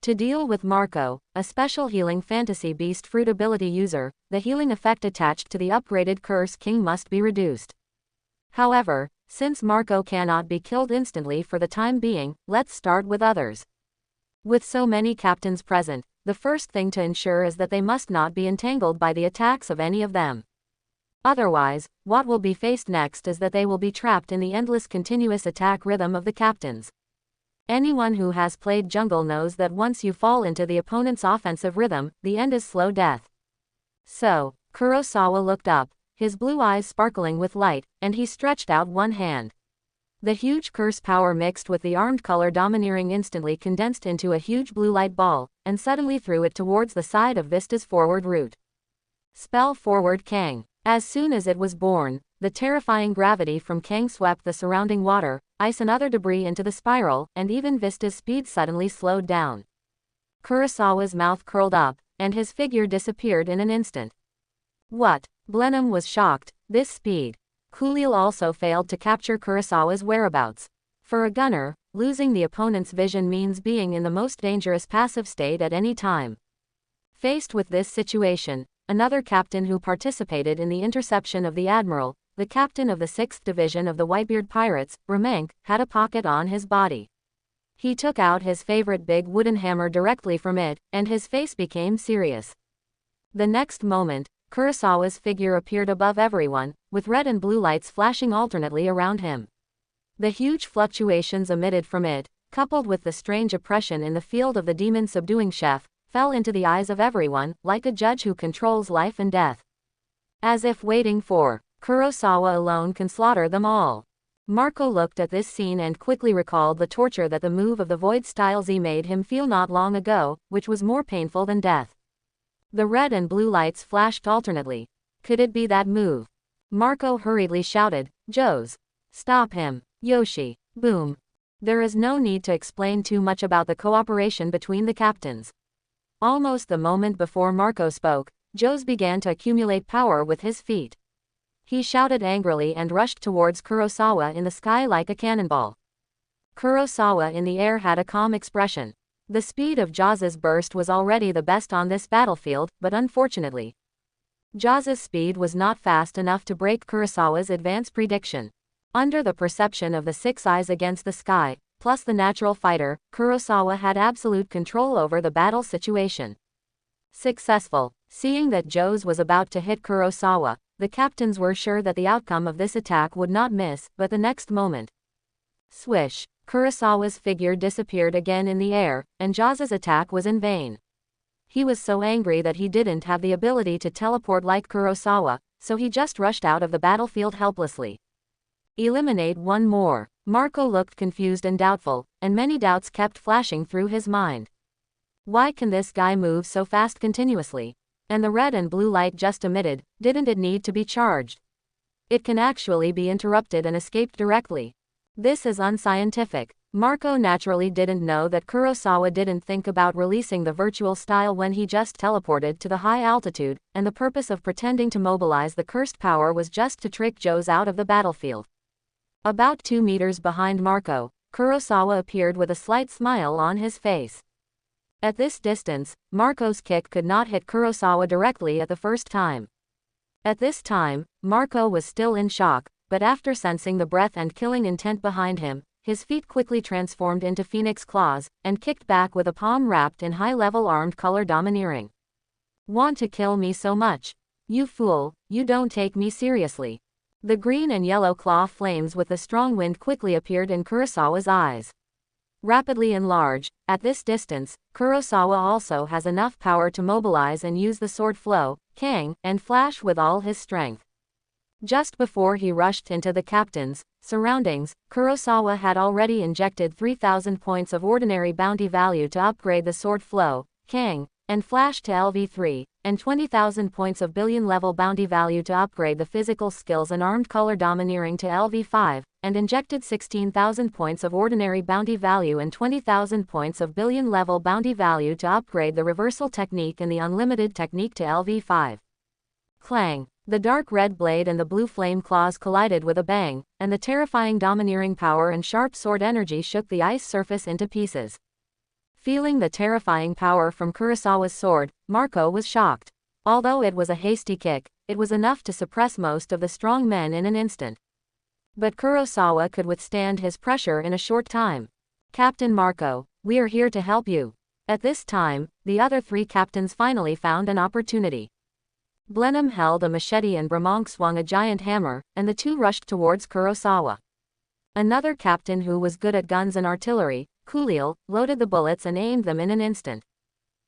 To deal with Marco, a special healing fantasy beast fruit ability user, the healing effect attached to the upgraded Curse King must be reduced. However, since Marco cannot be killed instantly for the time being, let's start with others. With so many captains present, the first thing to ensure is that they must not be entangled by the attacks of any of them. Otherwise, what will be faced next is that they will be trapped in the endless continuous attack rhythm of the captains. Anyone who has played jungle knows that once you fall into the opponent's offensive rhythm, the end is slow death. So, Kurosawa looked up, his blue eyes sparkling with light, and he stretched out one hand. The huge curse power mixed with the armed color domineering instantly condensed into a huge blue light ball, and suddenly threw it towards the side of Vista's forward route. Spell Forward Kang. As soon as it was born, the terrifying gravity from Kang swept the surrounding water, ice and other debris into the spiral, and even Vista's speed suddenly slowed down. Kurosawa's mouth curled up, and his figure disappeared in an instant. What? Blenheim was shocked. This speed. Khalil also failed to capture Kurosawa's whereabouts. For a gunner, losing the opponent's vision means being in the most dangerous passive state at any time. Faced with this situation, another captain who participated in the interception of the Admiral, the captain of the 6th Division of the Whitebeard Pirates, Ramank, had a pocket on his body. He took out his favorite big wooden hammer directly from it, and his face became serious. The next moment, Kurosawa's figure appeared above everyone, with red and blue lights flashing alternately around him. The huge fluctuations emitted from it, coupled with the strange oppression in the field of the demon-subduing chef, fell into the eyes of everyone, like a judge who controls life and death. As if waiting for Kurosawa alone can slaughter them all. Marco looked at this scene and quickly recalled the torture that the move of the Void Style Z made him feel not long ago, which was more painful than death. The red and blue lights flashed alternately. Could it be that move? Marco hurriedly shouted, Jose. Stop him. Yoshi. Boom. There is no need to explain too much about the cooperation between the captains. Almost the moment before Marco spoke, Jose began to accumulate power with his feet. He shouted angrily and rushed towards Kurosawa in the sky like a cannonball. Kurosawa in the air had a calm expression. The speed of Jose's burst was already the best on this battlefield, but unfortunately, Jose's speed was not fast enough to break Kurosawa's advance prediction. Under the perception of the 6 eyes against the sky, plus the natural fighter, Kurosawa had absolute control over the battle situation. Successful. Seeing that Jose was about to hit Kurosawa, the captains were sure that the outcome of this attack would not miss, but the next moment, swish. Kurosawa's figure disappeared again in the air, and Jose's attack was in vain. He was so angry that he didn't have the ability to teleport like Kurosawa, so he just rushed out of the battlefield helplessly. Eliminate one more. Marco looked confused and doubtful, and many doubts kept flashing through his mind. Why can this guy move so fast continuously? And the red and blue light just emitted, didn't it need to be charged? It can actually be interrupted and escaped directly. This is unscientific. Marco naturally didn't know that Kurosawa didn't think about releasing the virtual style when he just teleported to the high altitude, and the purpose of pretending to mobilize the cursed power was just to trick Joes out of the battlefield. About 2 meters behind Marco, Kurosawa appeared with a slight smile on his face. At this distance, Marco's kick could not hit Kurosawa directly at the first time. At this time, Marco was still in shock, but after sensing the breath and killing intent behind him, his feet quickly transformed into phoenix claws, and kicked back with a palm wrapped in high-level armed color domineering. Want to kill me so much? You fool, you don't take me seriously. The green and yellow claw flames with the strong wind quickly appeared in Kurosawa's eyes. Rapidly enlarge. At this distance, Kurosawa also has enough power to mobilize and use the sword flow, Kang, and flash with all his strength. Just before he rushed into the captain's surroundings, Kurosawa had already injected 3,000 points of ordinary bounty value to upgrade the sword flow, Kang, and flash to LV3, and 20,000 points of billion-level bounty value to upgrade the physical skills and armed color domineering to LV5, and injected 16,000 points of ordinary bounty value and 20,000 points of billion-level bounty value to upgrade the reversal technique and the unlimited technique to LV5. Clang! The dark red blade and the blue flame claws collided with a bang, and the terrifying domineering power and sharp sword energy shook the ice surface into pieces. Feeling the terrifying power from Kurosawa's sword, Marco was shocked. Although it was a hasty kick, it was enough to suppress most of the strong men in an instant. But Kurosawa could withstand his pressure in a short time. Captain Marco, we are here to help you. At this time, the other 3 captains finally found an opportunity. Blenheim held a machete and Bramont swung a giant hammer, and the 2 rushed towards Kurosawa. Another captain who was good at guns and artillery, Kuliel, loaded the bullets and aimed them in an instant.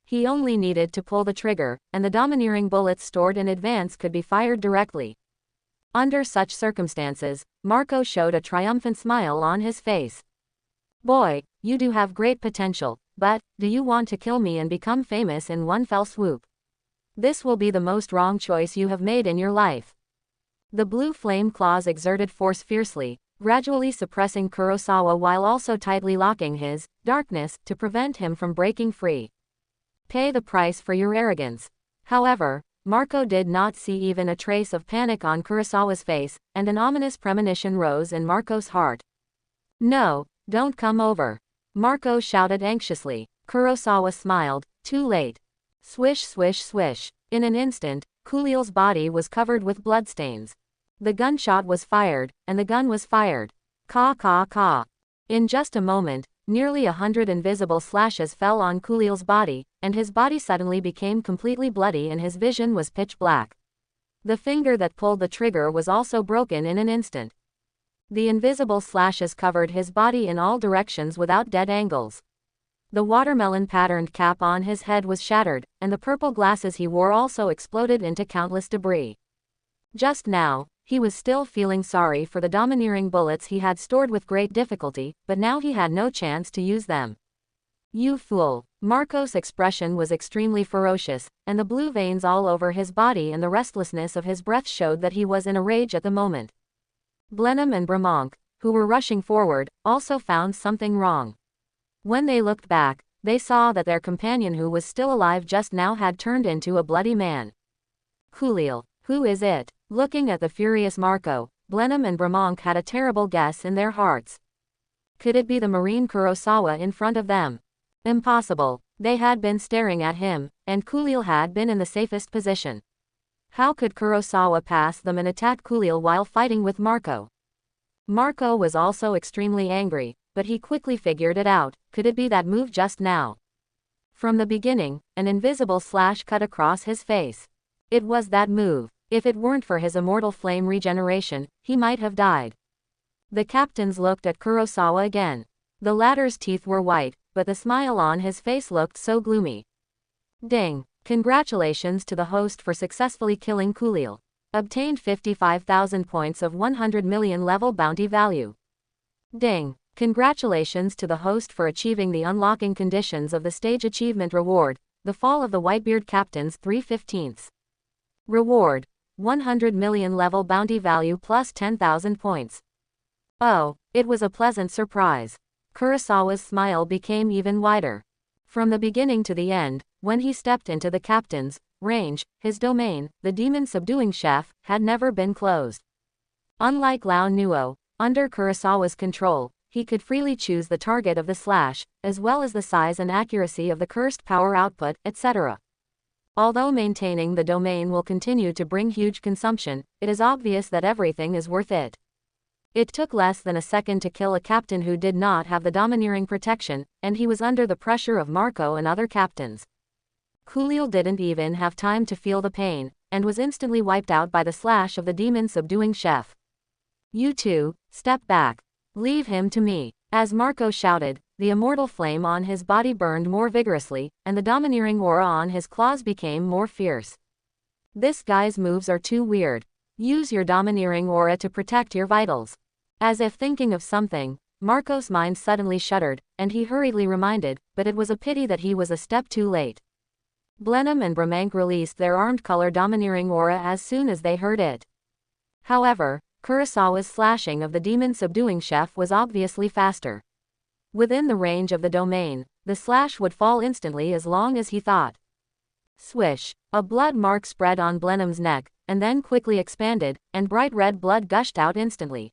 He only needed to pull the trigger, and the domineering bullets stored in advance could be fired directly. Under such circumstances, Marco showed a triumphant smile on his face. Boy, you do have great potential, but, do you want to kill me and become famous in one fell swoop? This will be the most wrong choice you have made in your life. The blue flame claws exerted force fiercely, gradually suppressing Kurosawa while also tightly locking his darkness to prevent him from breaking free. Pay the price for your arrogance. However, Marco did not see even a trace of panic on Kurosawa's face, and an ominous premonition rose in Marco's heart. No, don't come over. Marco shouted anxiously. Kurosawa smiled. Too late. Swish swish swish. In an instant, Kuliel's body was covered with bloodstains. The gunshot was fired, and the gun was fired. Caw caw caw. In just a moment, nearly 100 invisible slashes fell on Kuliel's body, and his body suddenly became completely bloody and his vision was pitch black. The finger that pulled the trigger was also broken in an instant. The invisible slashes covered his body in all directions without dead angles. The watermelon-patterned cap on his head was shattered, and the purple glasses he wore also exploded into countless debris. Just now, he was still feeling sorry for the domineering bullets he had stored with great difficulty, but now he had no chance to use them. You fool. Marco's expression was extremely ferocious, and the blue veins all over his body and the restlessness of his breath showed that he was in a rage at the moment. Blenheim and Bramont, who were rushing forward, also found something wrong. When they looked back, they saw that their companion who was still alive just now had turned into a bloody man. Kuliel, who is it? Looking at the furious Marco, Blenheim and Bramont had a terrible guess in their hearts. Could it be the Marine Kurosawa in front of them? Impossible. They had been staring at him, and Kuliel had been in the safest position. How could Kurosawa pass them and attack Kuliel while fighting with Marco? Marco was also extremely angry, but he quickly figured it out. Could it be that move just now? From the beginning, an invisible slash cut across his face. It was that move. If it weren't for his immortal flame regeneration, he might have died. The captains looked at Kurosawa again. The latter's teeth were white, but the smile on his face looked so gloomy. Ding! Congratulations to the host for successfully killing Kuliel. Obtained 55,000 points of 100 million level bounty value. Ding! Congratulations to the host for achieving the unlocking conditions of the stage achievement reward, the fall of the Whitebeard captains 3/15. Reward: 100 million level bounty value plus 10,000 points. Oh, it was a pleasant surprise. Kurosawa's smile became even wider. From the beginning to the end, when he stepped into the captain's range, his domain, the demon-subduing chef, had never been closed. Unlike Lao Nuo, under Kurosawa's control, he could freely choose the target of the slash, as well as the size and accuracy of the cursed power output, etc. Although maintaining the domain will continue to bring huge consumption, it is obvious that everything is worth it. It took less than a second to kill a captain who did not have the domineering protection, and he was under the pressure of Marco and other captains. Khalil didn't even have time to feel the pain, and was instantly wiped out by the slash of the demon-subduing chef. You two, step back. Leave him to me. As Marco shouted, the immortal flame on his body burned more vigorously, and the domineering aura on his claws became more fierce. This guy's moves are too weird. Use your domineering aura to protect your vitals. As if thinking of something, Marco's mind suddenly shuddered, and he hurriedly reminded, but it was a pity that he was a step too late. Blenheim and Bramank released their armed color domineering aura as soon as they heard it. However, Kurosawa's slashing of the demon-subduing chef was obviously faster. Within the range of the domain, the slash would fall instantly as long as he thought. Swish! A blood mark spread on Blenheim's neck, and then quickly expanded, and bright red blood gushed out instantly.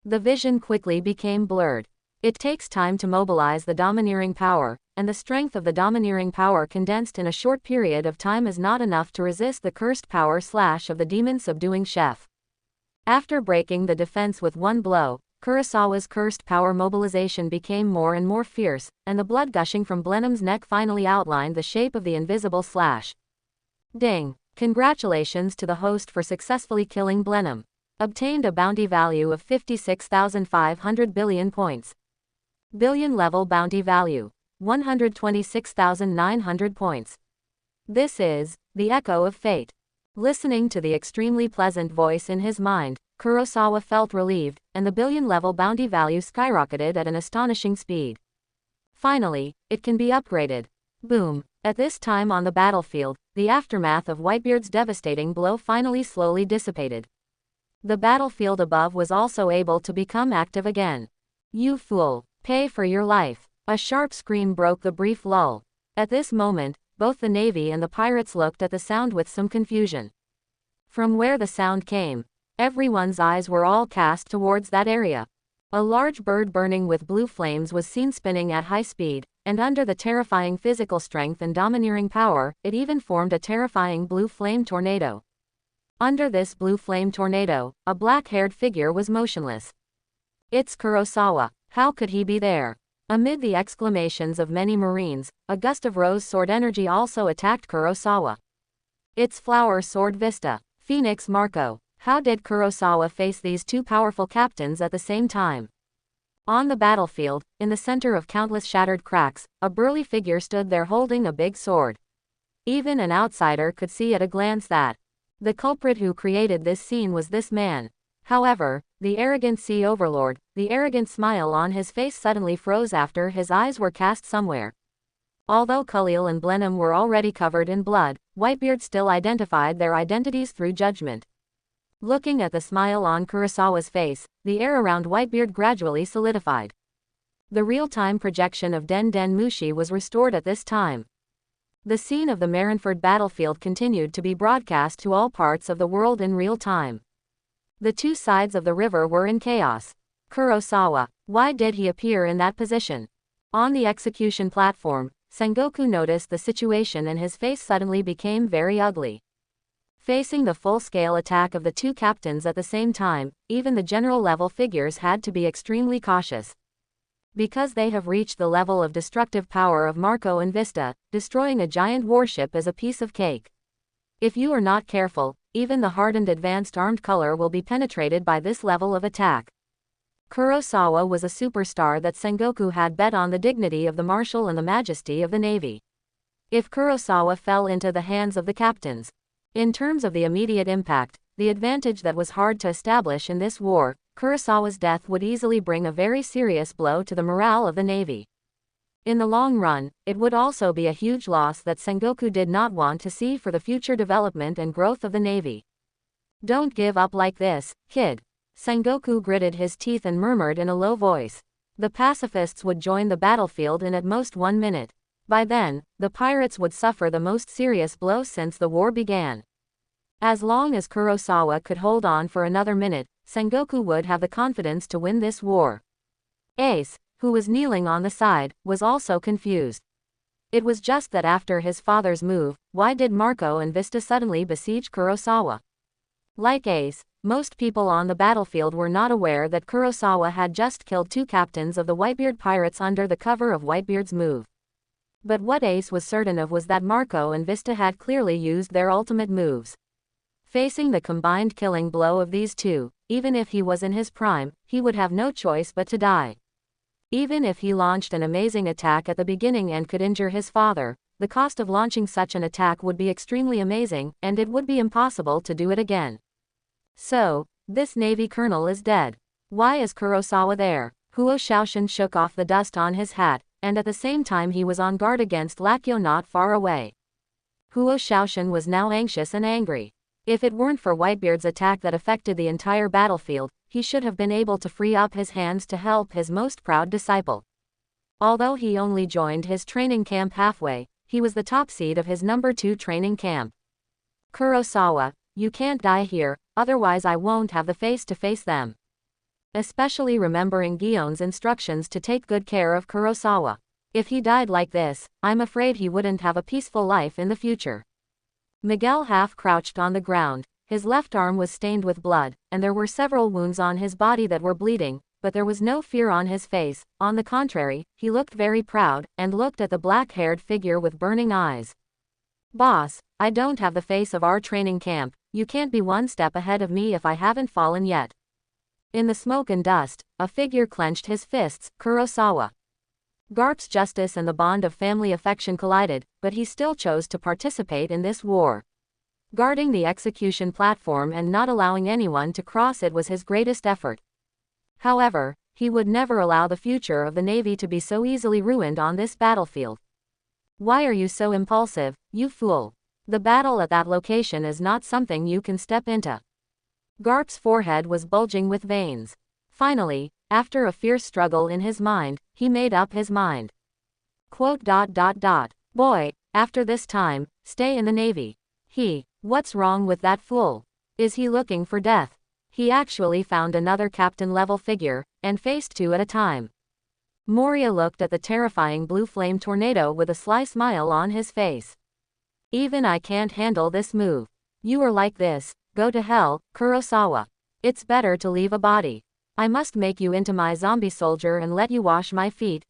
The vision quickly became blurred. It takes time to mobilize the domineering power, and the strength of the domineering power condensed in a short period of time is not enough to resist the cursed power slash of the demon-subduing chef. After breaking the defense with one blow, Kurosawa's cursed power mobilization became more and more fierce, and the blood gushing from Blenheim's neck finally outlined the shape of the invisible slash. Ding! Congratulations to the host for successfully killing Blenheim. Obtained a bounty value of 56,500 billion points. Billion level bounty value: 126,900 points. This is the echo of fate. Listening to the extremely pleasant voice in his mind, Kurosawa felt relieved, and the billion-level bounty value skyrocketed at an astonishing speed. Finally, it can be upgraded. Boom! At this time on the battlefield, the aftermath of Whitebeard's devastating blow finally slowly dissipated. The battlefield above was also able to become active again. You fool! Pay for your life! A sharp scream broke the brief lull. At this moment, both the Navy and the pirates looked at the sound with some confusion. From where the sound came, everyone's eyes were all cast towards that area. A large bird burning with blue flames was seen spinning at high speed, and under the terrifying physical strength and domineering power, it even formed a terrifying blue flame tornado. Under this blue flame tornado, a black-haired figure was motionless. It's Kurosawa. How could he be there? Amid the exclamations of many Marines, a gust of rose sword energy also attacked Kurosawa. It's Flower Sword Vista. Phoenix Marco. How did Kurosawa face these two powerful captains at the same time? On the battlefield, in the center of countless shattered cracks, a burly figure stood there holding a big sword. Even an outsider could see at a glance that the culprit who created this scene was this man. However, the arrogant sea overlord, the arrogant smile on his face suddenly froze after his eyes were cast somewhere. Although Khalil and Blenheim were already covered in blood, Whitebeard still identified their identities through judgment. Looking at the smile on Kurosawa's face, the air around Whitebeard gradually solidified. The real-time projection of Den Den Mushi was restored at this time. The scene of the Marineford battlefield continued to be broadcast to all parts of the world in real time. The two sides of the river were in chaos. Kurosawa, why did he appear in that position? On the execution platform, Sengoku noticed the situation and his face suddenly became very ugly. Facing the full-scale attack of the two captains at the same time, even the general-level figures had to be extremely cautious. Because they have reached the level of destructive power of Marco and Vista, destroying a giant warship is a piece of cake. If you are not careful, even the hardened advanced armed color will be penetrated by this level of attack. Kurosawa was a superstar that Sengoku had bet on the dignity of the marshal and the majesty of the navy. If Kurosawa fell into the hands of the captains, in terms of the immediate impact, the advantage that was hard to establish in this war. Kurosawa's death would easily bring a very serious blow to the morale of the Navy. In the long run, it would also be a huge loss that Sengoku did not want to see for the future development and growth of the Navy. "Don't give up like this, kid." Sengoku gritted his teeth and murmured in a low voice. The pacifists would join the battlefield in at most 1 minute. By then, the pirates would suffer the most serious blow since the war began. As long as Kurosawa could hold on for another minute, Sengoku would have the confidence to win this war. Ace, who was kneeling on the side, was also confused. It was just that after his father's move, why did Marco and Vista suddenly besiege Kurosawa? Like Ace, most people on the battlefield were not aware that Kurosawa had just killed 2 captains of the Whitebeard pirates under the cover of Whitebeard's move. But what Ace was certain of was that Marco and Vista had clearly used their ultimate moves. Facing the combined killing blow of these two, even if he was in his prime, he would have no choice but to die. Even if he launched an amazing attack at the beginning and could injure his father, the cost of launching such an attack would be extremely amazing, and it would be impossible to do it again. So, this Navy colonel is dead. Why is Kurosawa there? Huo Shaoshan shook off the dust on his hat, and at the same time he was on guard against Lakyo not far away. Huo Shaoshan was now anxious and angry. If it weren't for Whitebeard's attack that affected the entire battlefield, he should have been able to free up his hands to help his most proud disciple. Although he only joined his training camp halfway, he was the top seed of his number 2 training camp. "Kurosawa, you can't die here, otherwise I won't have the face to face them." Especially remembering Gion's instructions to take good care of Kurosawa. If he died like this, I'm afraid he wouldn't have a peaceful life in the future. Miguel half crouched on the ground, his left arm was stained with blood, and there were several wounds on his body that were bleeding, but there was no fear on his face. On the contrary, he looked very proud, and looked at the black-haired figure with burning eyes. "Boss, I don't have the face of our training camp, you can't be one step ahead of me if I haven't fallen yet." In the smoke and dust, a figure clenched his fists. Kurosawa. Garp's justice and the bond of family affection collided, but he still chose to participate in this war. Guarding the execution platform and not allowing anyone to cross it was his greatest effort. However, he would never allow the future of the Navy to be so easily ruined on this battlefield. "Why are you so impulsive, you fool? The battle at that location is not something you can step into." Garp's forehead was bulging with veins. Finally, after a fierce struggle in his mind, he made up his mind. "Boy, after this time, stay in the Navy." What's wrong with that fool? Is he looking for death? He actually found another captain-level figure, and faced 2 at a time. Moria looked at the terrifying blue flame tornado with a sly smile on his face. "Even I can't handle this move. You are like this, go to hell, Kurosawa. It's better to leave a body. I must make you into my zombie soldier and let you wash my feet,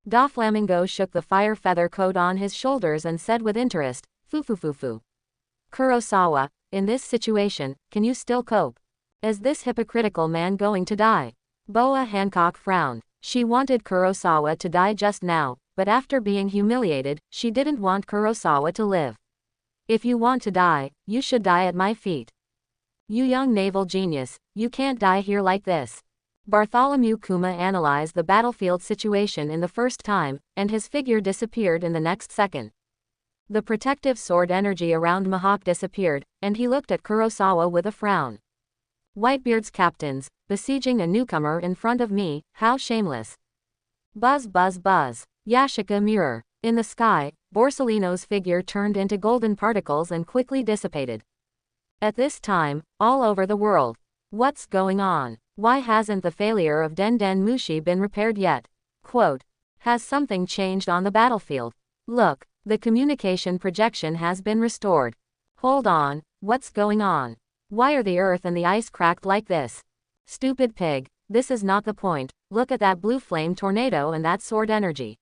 Doflamingo shook the fire feather coat on his shoulders and said with interest, "Fu. Kurosawa, in this situation, can you still cope? Is this hypocritical man going to die?" Boa Hancock frowned. She wanted Kurosawa to die just now, but after being humiliated, she didn't want Kurosawa to live. "If you want to die, you should die at my feet. You young naval genius, you can't die here like this." Bartholomew Kuma analyzed the battlefield situation in the first time, and his figure disappeared in the next second. The protective sword energy around Mihawk disappeared, and he looked at Kurosawa with a frown. "Whitebeard's captains, besieging a newcomer in front of me, how shameless." Buzz. Yashica mirror. In the sky, Borsellino's figure turned into golden particles and quickly dissipated. At this time, all over the world. What's going on? Why hasn't the failure of Den Den Mushi been repaired yet? Has something changed on the battlefield? Look, the communication projection has been restored. Hold on, what's going on? Why are the earth and the ice cracked like this? Stupid pig, this is not the point. Look at that blue flame tornado and that sword energy.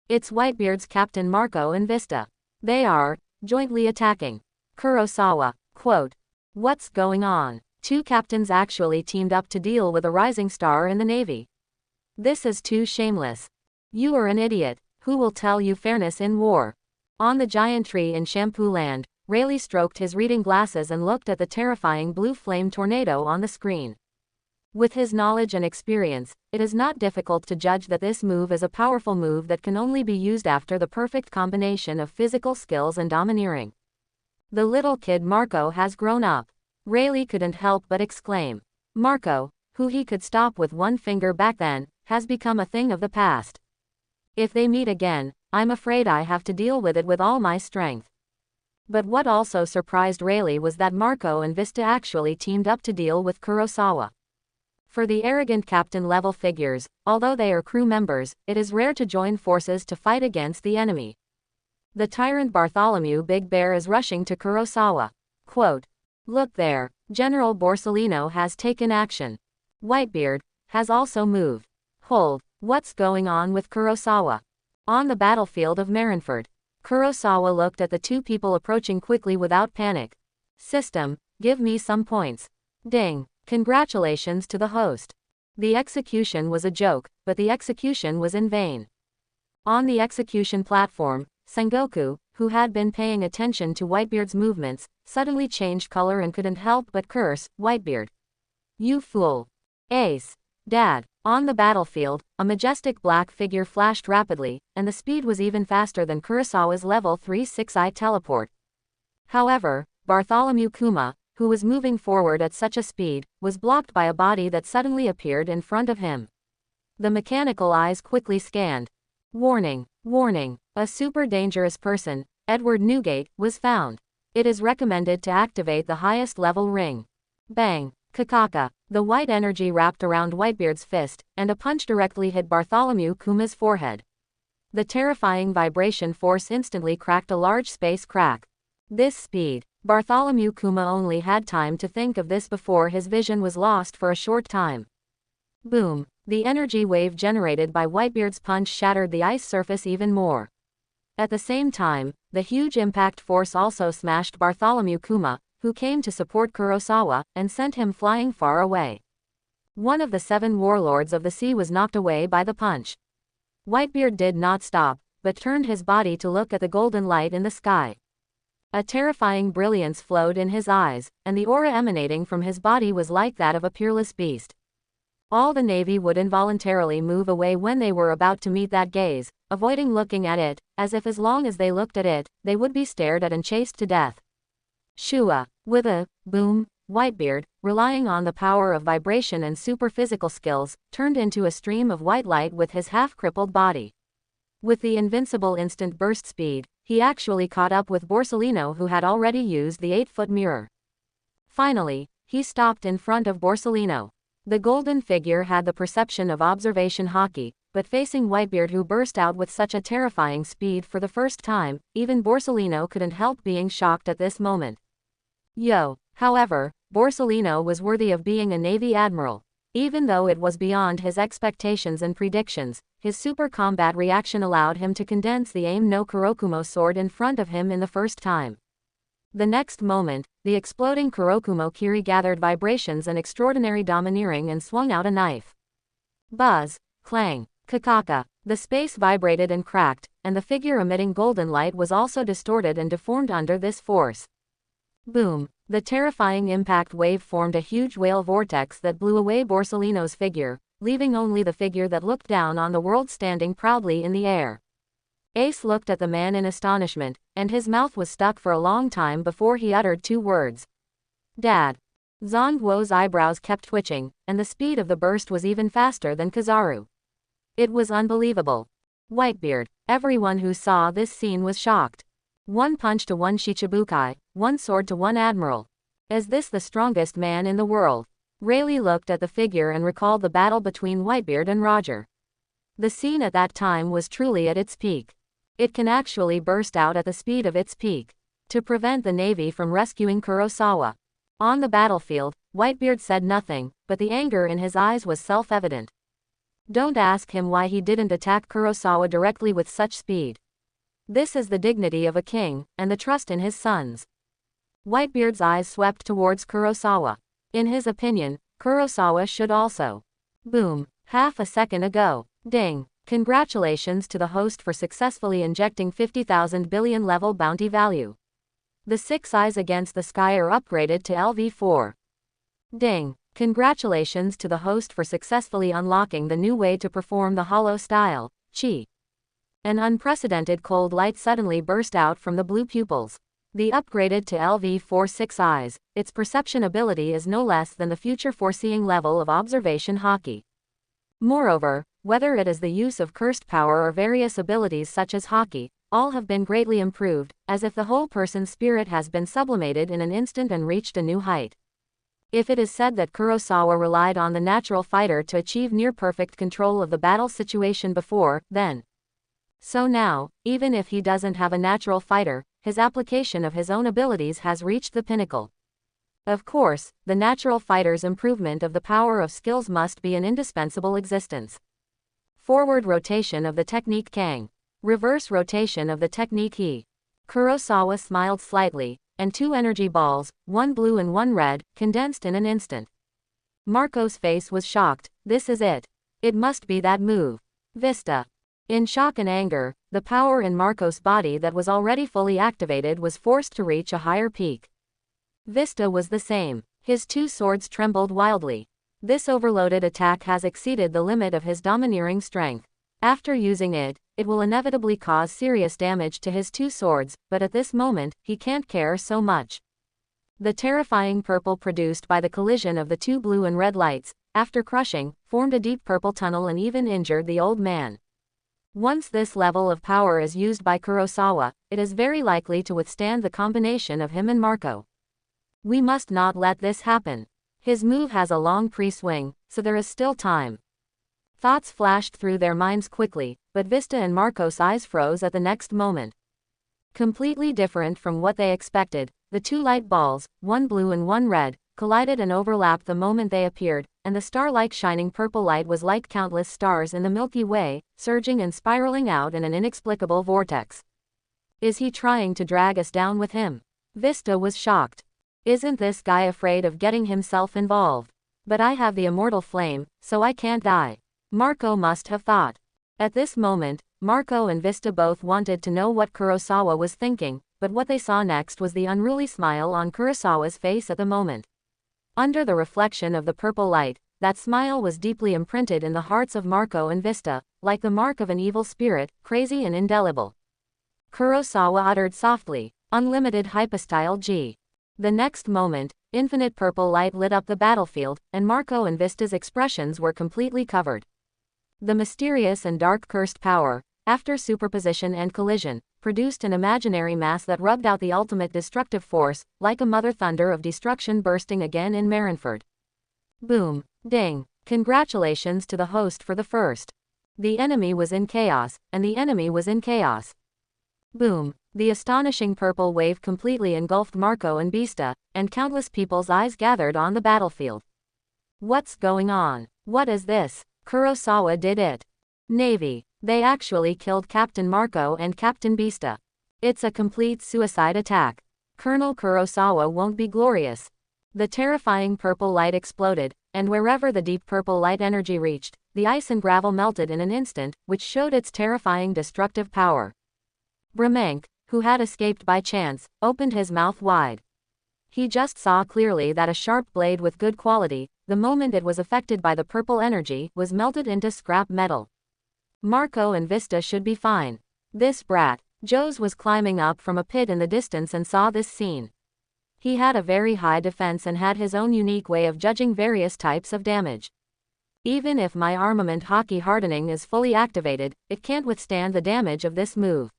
It's Whitebeard's Captain Marco and Vista. They are jointly attacking Kurosawa. What's going on? 2 captains actually teamed up to deal with a rising star in the Navy. This is too shameless. You are an idiot. Who will tell you fairness in war? On the giant tree in Shampoo Land, Rayleigh stroked his reading glasses and looked at the terrifying blue flame tornado on the screen. With his knowledge and experience, it is not difficult to judge that this move is a powerful move that can only be used after the perfect combination of physical skills and domineering. The little kid Marco has grown up. Rayleigh couldn't help but exclaim. Marco, who he could stop with one finger back then, has become a thing of the past. If they meet again, I'm afraid I have to deal with it with all my strength. But what also surprised Rayleigh was that Marco and Vista actually teamed up to deal with Kurosawa. For the arrogant captain-level figures, although they are crew members, it is rare to join forces to fight against the enemy. The tyrant Bartholomew Big Bear is rushing to Kurosawa. Quote, "Look there, General Borsellino has taken action. Whitebeard has also moved. Hold, what's going on with Kurosawa?" On the battlefield of Marineford, Kurosawa looked at the two people approaching quickly without panic. System, give me some points. Ding. Congratulations to the host. The execution was a joke, but the execution was in vain. On the execution platform, Sengoku, who had been paying attention to Whitebeard's movements, suddenly changed color and couldn't help but curse, "Whitebeard. You fool." Ace. Dad. On the battlefield, a majestic black figure flashed rapidly, and the speed was even faster than Kurosawa's level 3-6i teleport. However, Bartholomew Kuma, who was moving forward at such a speed, was blocked by a body that suddenly appeared in front of him. The mechanical eyes quickly scanned. Warning, warning, a super dangerous person, Edward Newgate, was found. It is recommended to activate the highest level ring. Bang, kakaka. The white energy wrapped around Whitebeard's fist, and a punch directly hit Bartholomew Kuma's forehead. The terrifying vibration force instantly cracked a large space crack. This speed. Bartholomew Kuma only had time to think of this before his vision was lost for a short time. Boom. The energy wave generated by Whitebeard's punch shattered the ice surface even more. At the same time, the huge impact force also smashed Bartholomew Kuma, who came to support Kurosawa, and sent him flying far away. One of the 7 warlords of the sea was knocked away by the punch. Whitebeard did not stop, but turned his body to look at the golden light in the sky. A terrifying brilliance flowed in his eyes, and the aura emanating from his body was like that of a peerless beast. All the Navy would involuntarily move away when they were about to meet that gaze, avoiding looking at it, as if as long as they looked at it, they would be stared at and chased to death. Shua. With a boom, Whitebeard, relying on the power of vibration and super physical skills, turned into a stream of white light with his half-crippled body. With the invincible instant burst speed, he actually caught up with Borsellino, who had already used the 8-foot mirror. Finally, he stopped in front of Borsellino. The golden figure had the perception of observation hockey, but facing Whitebeard, who burst out with such a terrifying speed for the first time, even Borsellino couldn't help being shocked at this moment. Yo! However, Borsellino was worthy of being a Navy admiral. Even though it was beyond his expectations and predictions, his super combat reaction allowed him to condense the aim no Kurokumo sword in front of him in the first time. The next moment, the exploding Kurokumo Kiri gathered vibrations and extraordinary domineering and swung out a knife. Buzz, clang, kakaka. The space vibrated and cracked, and the figure emitting golden light was also distorted and deformed under this force. Boom. The terrifying impact wave formed a huge whale vortex that blew away Borsellino's figure, leaving only the figure that looked down on the world standing proudly in the air. Ace looked at the man in astonishment, and his mouth was stuck for a long time before he uttered 2 words. Dad. Zongguo's eyebrows kept twitching, and the speed of the burst was even faster than Kizaru. It was unbelievable. Whitebeard. Everyone who saw this scene was shocked. 1 punch to 1 Shichibukai, 1 sword to 1 admiral. Is this the strongest man in the world? Rayleigh looked at the figure and recalled the battle between Whitebeard and Roger. The scene at that time was truly at its peak. It can actually burst out at the speed of its peak. To prevent the Navy from rescuing Kurosawa. On the battlefield, Whitebeard said nothing, but the anger in his eyes was self-evident. Don't ask him why he didn't attack Kurosawa directly with such speed. This is the dignity of a king, and the trust in his sons. Whitebeard's eyes swept towards Kurosawa. In his opinion, Kurosawa should also. Boom. Half a second ago. Ding. Congratulations to the host for successfully injecting 50,000 billion level bounty value. The 6 eyes against the sky are upgraded to LV4. Ding! Congratulations to the host for successfully unlocking the new way to perform the hollow style, chi. An unprecedented cold light suddenly burst out from the blue pupils. The upgraded to LV4 6 eyes, its perception ability is no less than the future foreseeing level of observation Haki. Moreover, whether it is the use of cursed power or various abilities such as Haki, all have been greatly improved, as if the whole person's spirit has been sublimated in an instant and reached a new height. If it is said that Kurosawa relied on the natural fighter to achieve near-perfect control of the battle situation before, then. So now, even if he doesn't have a natural fighter, his application of his own abilities has reached the pinnacle. Of course, the natural fighter's improvement of the power of skills must be an indispensable existence. Forward rotation of the technique Kang. Reverse rotation of the technique He. Kurosawa smiled slightly, and 2 energy balls, one blue and one red, condensed in an instant. Marco's face was shocked. This is it. It must be that move. Vista. In shock and anger, the power in Marco's body that was already fully activated was forced to reach a higher peak. Vista was the same. His 2 swords trembled wildly. This overloaded attack has exceeded the limit of his domineering strength. After using it, it will inevitably cause serious damage to his 2 swords, but at this moment, he can't care so much. The terrifying purple produced by the collision of the 2 blue and red lights, after crushing, formed a deep purple tunnel and even injured the old man. Once this level of power is used by Kurosawa, it is very likely to withstand the combination of him and Marco. We must not let this happen. His move has a long pre-swing, so there is still time. Thoughts flashed through their minds quickly, but Vista and Marco's eyes froze at the next moment. Completely different from what they expected, the 2 light balls, one blue and one red, collided and overlapped the moment they appeared, and the star-like shining purple light was like countless stars in the Milky Way, surging and spiraling out in an inexplicable vortex. Is he trying to drag us down with him? Vista was shocked. Isn't this guy afraid of getting himself involved? But I have the immortal flame, so I can't die. Marco must have thought. At this moment, Marco and Vista both wanted to know what Kurosawa was thinking, but what they saw next was the unruly smile on Kurosawa's face at the moment. Under the reflection of the purple light, that smile was deeply imprinted in the hearts of Marco and Vista, like the mark of an evil spirit, crazy and indelible. Kurosawa uttered softly, "Unlimited hypostyle G." The next moment, infinite purple light lit up the battlefield, and Marco and Vista's expressions were completely covered. The mysterious and dark cursed power, after superposition and collision, produced an imaginary mass that rubbed out the ultimate destructive force, like a mother thunder of destruction bursting again in Marineford. Boom. Ding. Congratulations to the host for the first. The enemy was in chaos, and the enemy was in chaos. Boom. The astonishing purple wave completely engulfed Marco and Vista, and countless people's eyes gathered on the battlefield. What's going on? What is this? Kurosawa did it. Navy. They actually killed Captain Marco and Captain Vista. It's a complete suicide attack. Colonel Kurosawa won't be glorious. The terrifying purple light exploded, and wherever the deep purple light energy reached, the ice and gravel melted in an instant, which showed its terrifying destructive power. Bramenk, who had escaped by chance, opened his mouth wide. He just saw clearly that a sharp blade with good quality, the moment it was affected by the purple energy, was melted into scrap metal. Marco and Vista should be fine. This brat, Jose was climbing up from a pit in the distance and saw this scene. He had a very high defense and had his own unique way of judging various types of damage. Even if my armament Haki hardening is fully activated, it can't withstand the damage of this move.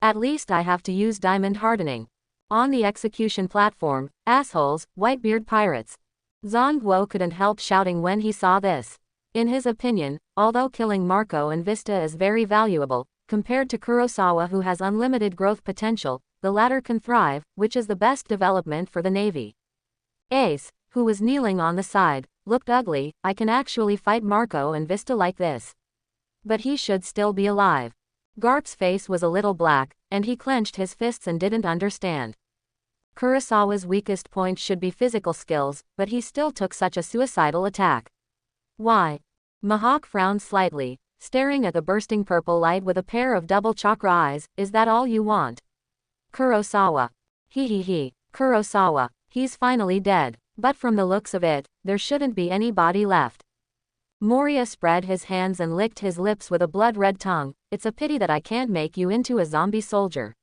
At least I have to use diamond hardening. On the execution platform, assholes, Whitebeard pirates. Zongguo couldn't help shouting when he saw this. In his opinion, although killing Marco and Vista is very valuable, compared to Kurosawa who has unlimited growth potential, the latter can thrive, which is the best development for the Navy. Ace, who was kneeling on the side, looked ugly. I can actually fight Marco and Vista like this. But he should still be alive. Garp's face was a little black, and he clenched his fists and didn't understand. Kurosawa's weakest point should be physical skills, but he still took such a suicidal attack. Why? Mihawk frowned slightly, staring at the bursting purple light with a pair of double chakra eyes. Is that all you want? Kurosawa. He. Kurosawa, he's finally dead. But from the looks of it, there shouldn't be any body left. Moria spread his hands and licked his lips with a blood-red tongue. It's a pity that I can't make you into a zombie soldier.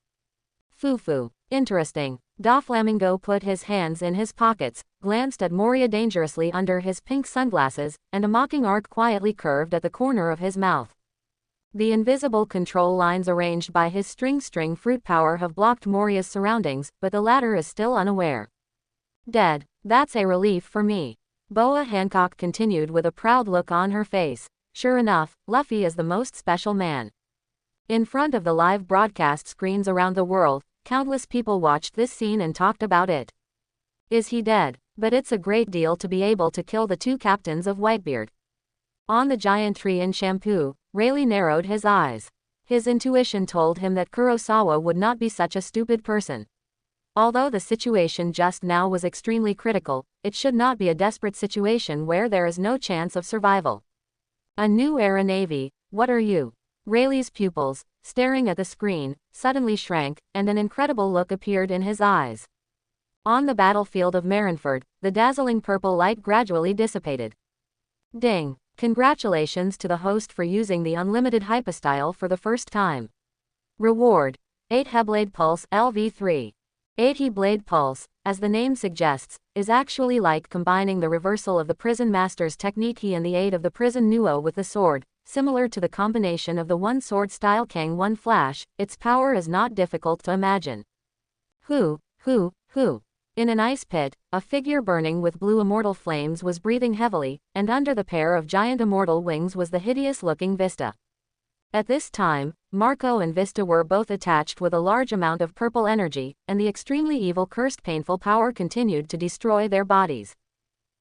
Foo. Interesting. Doflamingo put his hands in his pockets, glanced at Moria dangerously under his pink sunglasses, and a mocking arc quietly curved at the corner of his mouth. The invisible control lines arranged by his string fruit power have blocked Moria's surroundings, but the latter is still unaware. Dead. That's a relief for me. Boa Hancock continued with a proud look on her face. Sure enough, Luffy is the most special man. In front of the live broadcast screens around the world, countless people watched this scene and talked about it. Is he dead? But it's a great deal to be able to kill the two captains of Whitebeard. On the giant tree in Shampoo, Rayleigh narrowed his eyes. His intuition told him that Kurosawa would not be such a stupid person. Although the situation just now was extremely critical, it should not be a desperate situation where there is no chance of survival. A new era navy, what are you? Rayleigh's pupils, staring at the screen, suddenly shrank, and an incredible look appeared in his eyes. On the battlefield of Marineford, the dazzling purple light gradually dissipated. Ding! Congratulations to the host for using the unlimited hypostyle for the first time. Reward: 8 Heblade Pulse LV3. 8 Blade Pulse, as the name suggests, is actually like combining the reversal of the prison master's technique and the aid of the prison Nuo with the sword, similar to the combination of the one sword style Kang One Flash. Its power is not difficult to imagine. Who? In an ice pit, a figure burning with blue immortal flames was breathing heavily, and under the pair of giant immortal wings was the hideous-looking Vista. At this time, Marco and Vista were both attached with a large amount of purple energy, and the extremely evil cursed painful power continued to destroy their bodies.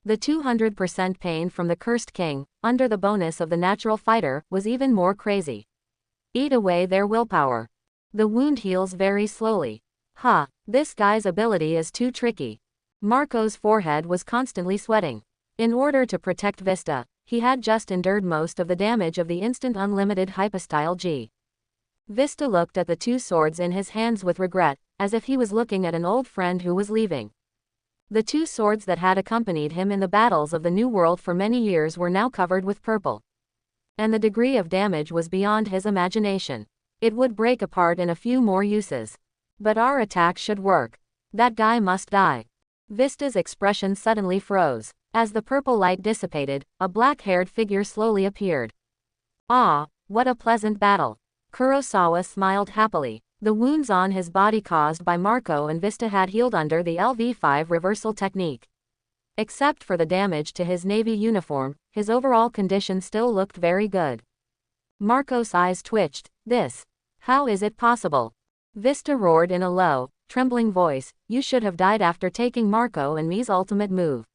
The 200% pain from the cursed king, under the bonus of the natural fighter, was even more crazy. Eat away their willpower. The wound heals very slowly. This guy's ability is too tricky. Marco's forehead was constantly sweating. In order to protect Vista, he had just endured most of the damage of the instant unlimited hypostyle G. Vista looked at the two swords in his hands with regret, as if he was looking at an old friend who was leaving. The two swords that had accompanied him in the battles of the New World for many years were now covered with purple. And the degree of damage was beyond his imagination. It would break apart in a few more uses. But our attack should work. That guy must die. Vista's expression suddenly froze. As the purple light dissipated, a black-haired figure slowly appeared. Ah, what a pleasant battle. Kurosawa smiled happily. The wounds on his body caused by Marco and Vista had healed under the LV5 reversal technique. Except for the damage to his navy uniform, his overall condition still looked very good. Marco's eyes twitched. How is it possible? Vista roared in a low, trembling voice, you should have died after taking Marco and me's ultimate move.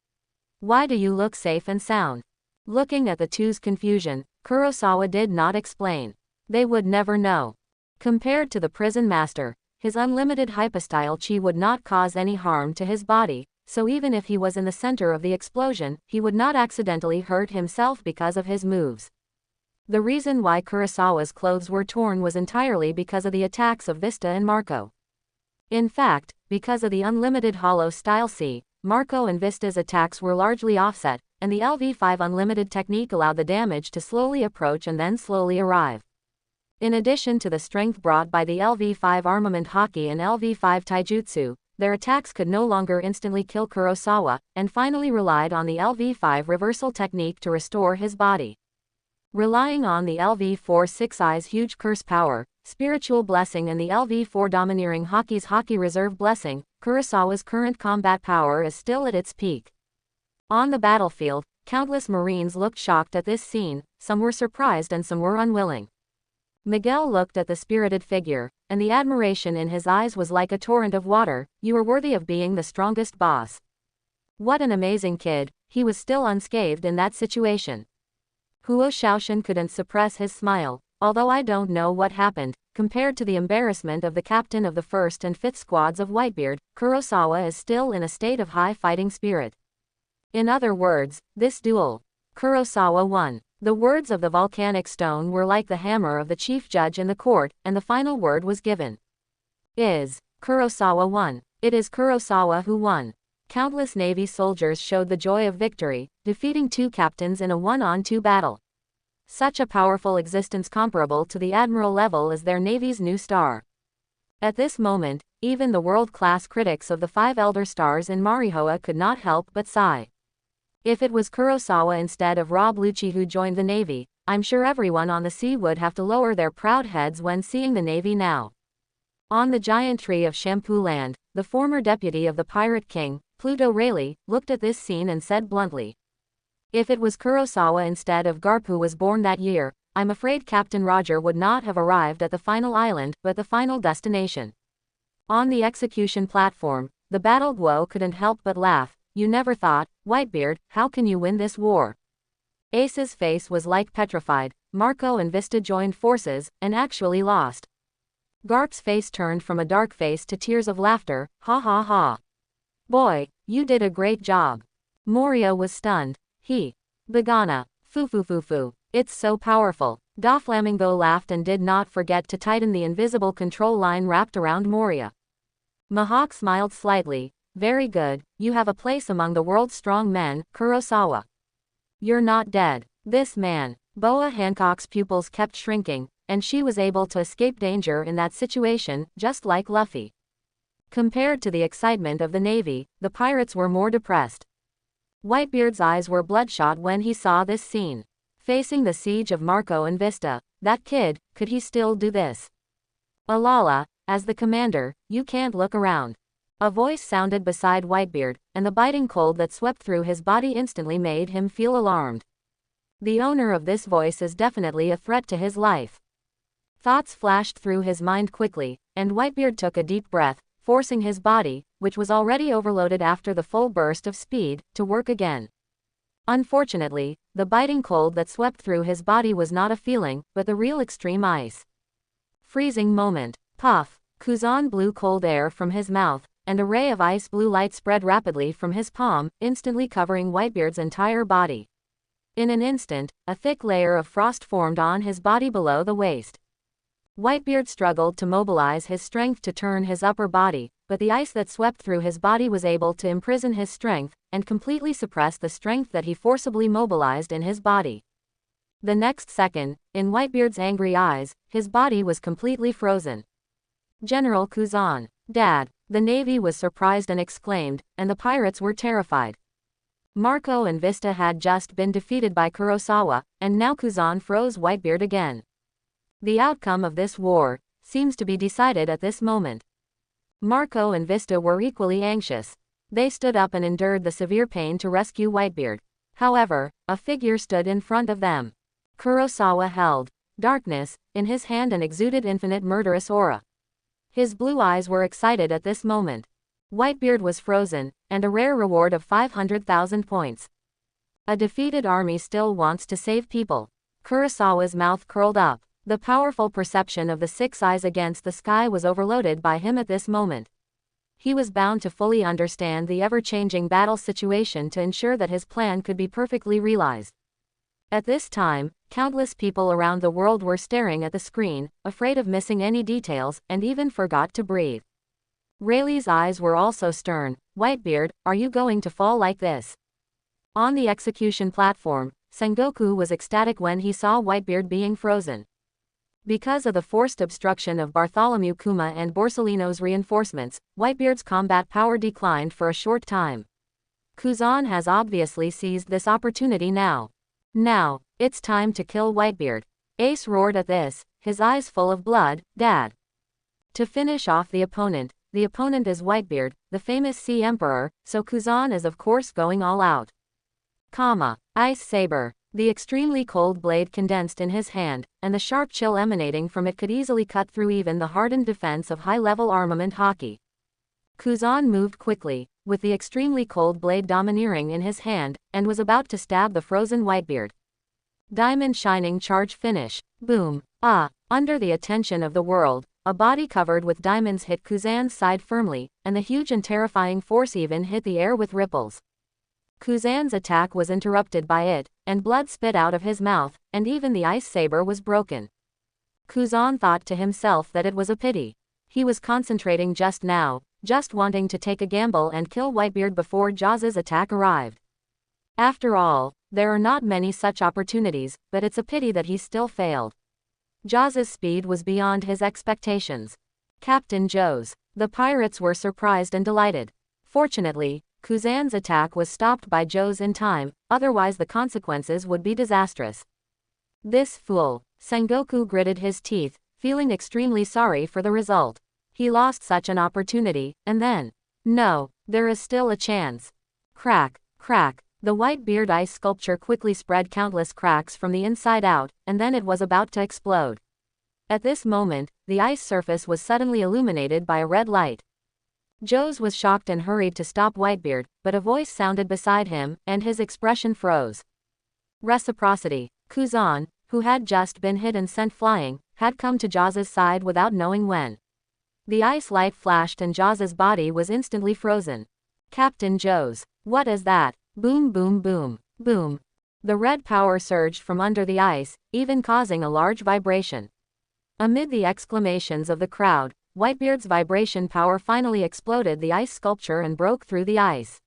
Why do you look safe and sound? Looking at the two's confusion, Kurosawa did not explain. They would never know. Compared to the prison master, his unlimited hypostyle chi would not cause any harm to his body, so even if he was in the center of the explosion, he would not accidentally hurt himself because of his moves. The reason why Kurosawa's clothes were torn was entirely because of the attacks of Vista and Marco. In fact, because of the unlimited hollow style C, Marco and Vista's attacks were largely offset, and the LV5 unlimited technique allowed the damage to slowly approach and then slowly arrive. In addition to the strength brought by the LV5 armament Haki and LV5 taijutsu, their attacks could no longer instantly kill Kurosawa, and finally relied on the LV5 reversal technique to restore his body. Relying on the LV4 Six Eyes huge curse power, spiritual blessing and the LV4 domineering Haki's Haki reserve blessing, Kurosawa's current combat power is still at its peak. On the battlefield, countless Marines looked shocked at this scene, some were surprised and some were unwilling. Miguel looked at the spirited figure, and the admiration in his eyes was like a torrent of water. You are worthy of being the strongest boss. What an amazing kid, he was still unscathed in that situation. Huo Shaoshan couldn't suppress his smile. Although I don't know what happened, compared to the embarrassment of the captain of the 1st and 5th squads of Whitebeard, Kurosawa is still in a state of high fighting spirit. In other words, this duel, Kurosawa won. The words of the volcanic stone were like the hammer of the chief judge in the court, and the final word was given. Kurosawa won. It is Kurosawa who won. Countless Navy soldiers showed the joy of victory, defeating 2 captains in a 1-on-2 battle. Such a powerful existence comparable to the Admiral level is their Navy's new star. At this moment, even the world-class critics of the 5 elder stars in Marihoa could not help but sigh. If it was Kurosawa instead of Rob Lucci who joined the Navy, I'm sure everyone on the sea would have to lower their proud heads when seeing the Navy now. On the giant tree of Shampoo Land, the former deputy of the Pirate King, Pluto Rayleigh, looked at this scene and said bluntly, "If it was Kurosawa instead of Garp who was born that year, I'm afraid Captain Roger would not have arrived at the final island, but the final destination." On the execution platform, the battle Guo couldn't help but laugh. "You never thought, Whitebeard, how can you win this war?" Ace's face was like petrified. Marco and Vista joined forces, and actually lost. Garp's face turned from a dark face to tears of laughter. "Ha ha ha. Boy, you did a great job." Moria was stunned. Begana. Foo. It's so powerful. Doflamingo laughed and did not forget to tighten the invisible control line wrapped around Moria. Mihawk smiled slightly. "Very good, you have a place among the world's strong men, Kurosawa. You're not dead." This man. Boa Hancock's pupils kept shrinking, and she was able to escape danger in that situation, just like Luffy. Compared to the excitement of the Navy, the pirates were more depressed. Whitebeard's eyes were bloodshot when he saw this scene. Facing the siege of Marco and Vista, that kid, could he still do this? "Alala, as the commander, you can't look around." A voice sounded beside Whitebeard, and the biting cold that swept through his body instantly made him feel alarmed. The owner of this voice is definitely a threat to his life. Thoughts flashed through his mind quickly, and Whitebeard took a deep breath, forcing his body, which was already overloaded after the full burst of speed, to work again. Unfortunately, the biting cold that swept through his body was not a feeling, but the real extreme ice. Freezing moment. Puff. Kuzan blew cold air from his mouth, and a ray of ice blue light spread rapidly from his palm, instantly covering Whitebeard's entire body. In an instant, a thick layer of frost formed on his body below the waist. Whitebeard struggled to mobilize his strength to turn his upper body, but the ice that swept through his body was able to imprison his strength, and completely suppress the strength that he forcibly mobilized in his body. The next second, in Whitebeard's angry eyes, his body was completely frozen. "General Kuzan. Dad." The Navy was surprised and exclaimed, and the pirates were terrified. Marco and Vista had just been defeated by Kurosawa, and now Kuzan froze Whitebeard again. The outcome of this war seems to be decided at this moment. Marco and Vista were equally anxious. They stood up and endured the severe pain to rescue Whitebeard. However, a figure stood in front of them. Kurosawa held darkness in his hand and exuded infinite murderous aura. His blue eyes were excited at this moment. Whitebeard was frozen, and a rare reward of 500,000 points. A defeated army still wants to save people. Kurosawa's mouth curled up. The powerful perception of the 6 eyes against the sky was overloaded by him at this moment. He was bound to fully understand the ever-changing battle situation to ensure that his plan could be perfectly realized. At this time, countless people around the world were staring at the screen, afraid of missing any details, and even forgot to breathe. Rayleigh's eyes were also stern. "Whitebeard, are you going to fall like this?" On the execution platform, Sengoku was ecstatic when he saw Whitebeard being frozen. Because of the forced obstruction of Bartholomew Kuma and Borsellino's reinforcements, Whitebeard's combat power declined for a short time. Kuzan has obviously seized this opportunity now. "Now, it's time to kill Whitebeard." Ace roared at this, his eyes full of blood. "Dad." To finish off the opponent is Whitebeard, the famous Sea Emperor, so Kuzan is of course going all out. Ice Saber. The extremely cold blade condensed in his hand, and the sharp chill emanating from it could easily cut through even the hardened defense of high-level armament hockey. Kuzan moved quickly, with the extremely cold blade domineering in his hand, and was about to stab the frozen Whitebeard. Diamond shining charge finish. Boom. Under the attention of the world, a body covered with diamonds hit Kuzan's side firmly, and the huge and terrifying force even hit the air with ripples. Kuzan's attack was interrupted by it, and blood spit out of his mouth, and even the ice saber was broken. Kuzan thought to himself that it was a pity. He was concentrating just now, just wanting to take a gamble and kill Whitebeard before Jaws's attack arrived. After all, there are not many such opportunities, but it's a pity that he still failed. Jaws's speed was beyond his expectations. Captain Joe's. The pirates were surprised and delighted. Fortunately, Kuzan's attack was stopped by Joe's in time, otherwise the consequences would be disastrous. This fool. Sengoku gritted his teeth, feeling extremely sorry for the result. He lost such an opportunity, and then. No, there is still a chance. Crack, crack. The Whitebeard ice sculpture quickly spread countless cracks from the inside out, and then it was about to explode. At this moment, the ice surface was suddenly illuminated by a red light. Joe's was shocked and hurried to stop Whitebeard, but a voice sounded beside him, and his expression froze. Reciprocity. Kuzan, who had just been hit and sent flying, had come to Jaws's side without knowing when. The ice light flashed and Jaws's body was instantly frozen. Captain Joe's. What is that? Boom boom boom, boom. The red power surged from under the ice, even causing a large vibration. Amid the exclamations of the crowd, Whitebeard's vibration power finally exploded the ice sculpture and broke through the ice.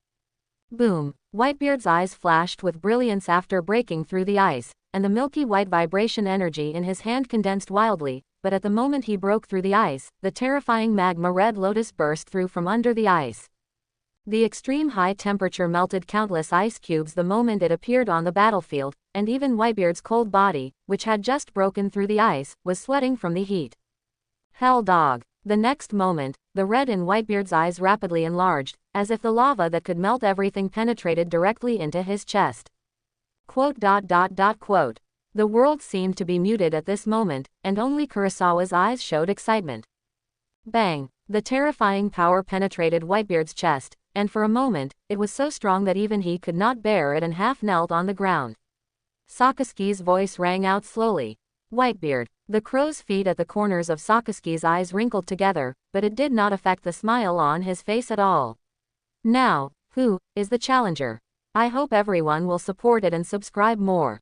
Boom. Whitebeard's eyes flashed with brilliance after breaking through the ice, and the milky white vibration energy in his hand condensed wildly, but at the moment he broke through the ice, the terrifying magma red lotus burst through from under the ice. The extreme high temperature melted countless ice cubes the moment it appeared on the battlefield, and even Whitebeard's cold body, which had just broken through the ice, was sweating from the heat. Hell dog. The next moment, the red in Whitebeard's eyes rapidly enlarged, as if the lava that could melt everything penetrated directly into his chest. Quote. The world seemed to be muted at this moment, and only Kurosawa's eyes showed excitement. Bang! The terrifying power penetrated Whitebeard's chest, and for a moment, it was so strong that even he could not bear it and half knelt on the ground. Sakazuki's voice rang out slowly. Whitebeard. The crow's feet at the corners of Sakazuki's eyes wrinkled together, but it did not affect the smile on his face at all. Now, who is the challenger? I hope everyone will support it and subscribe more.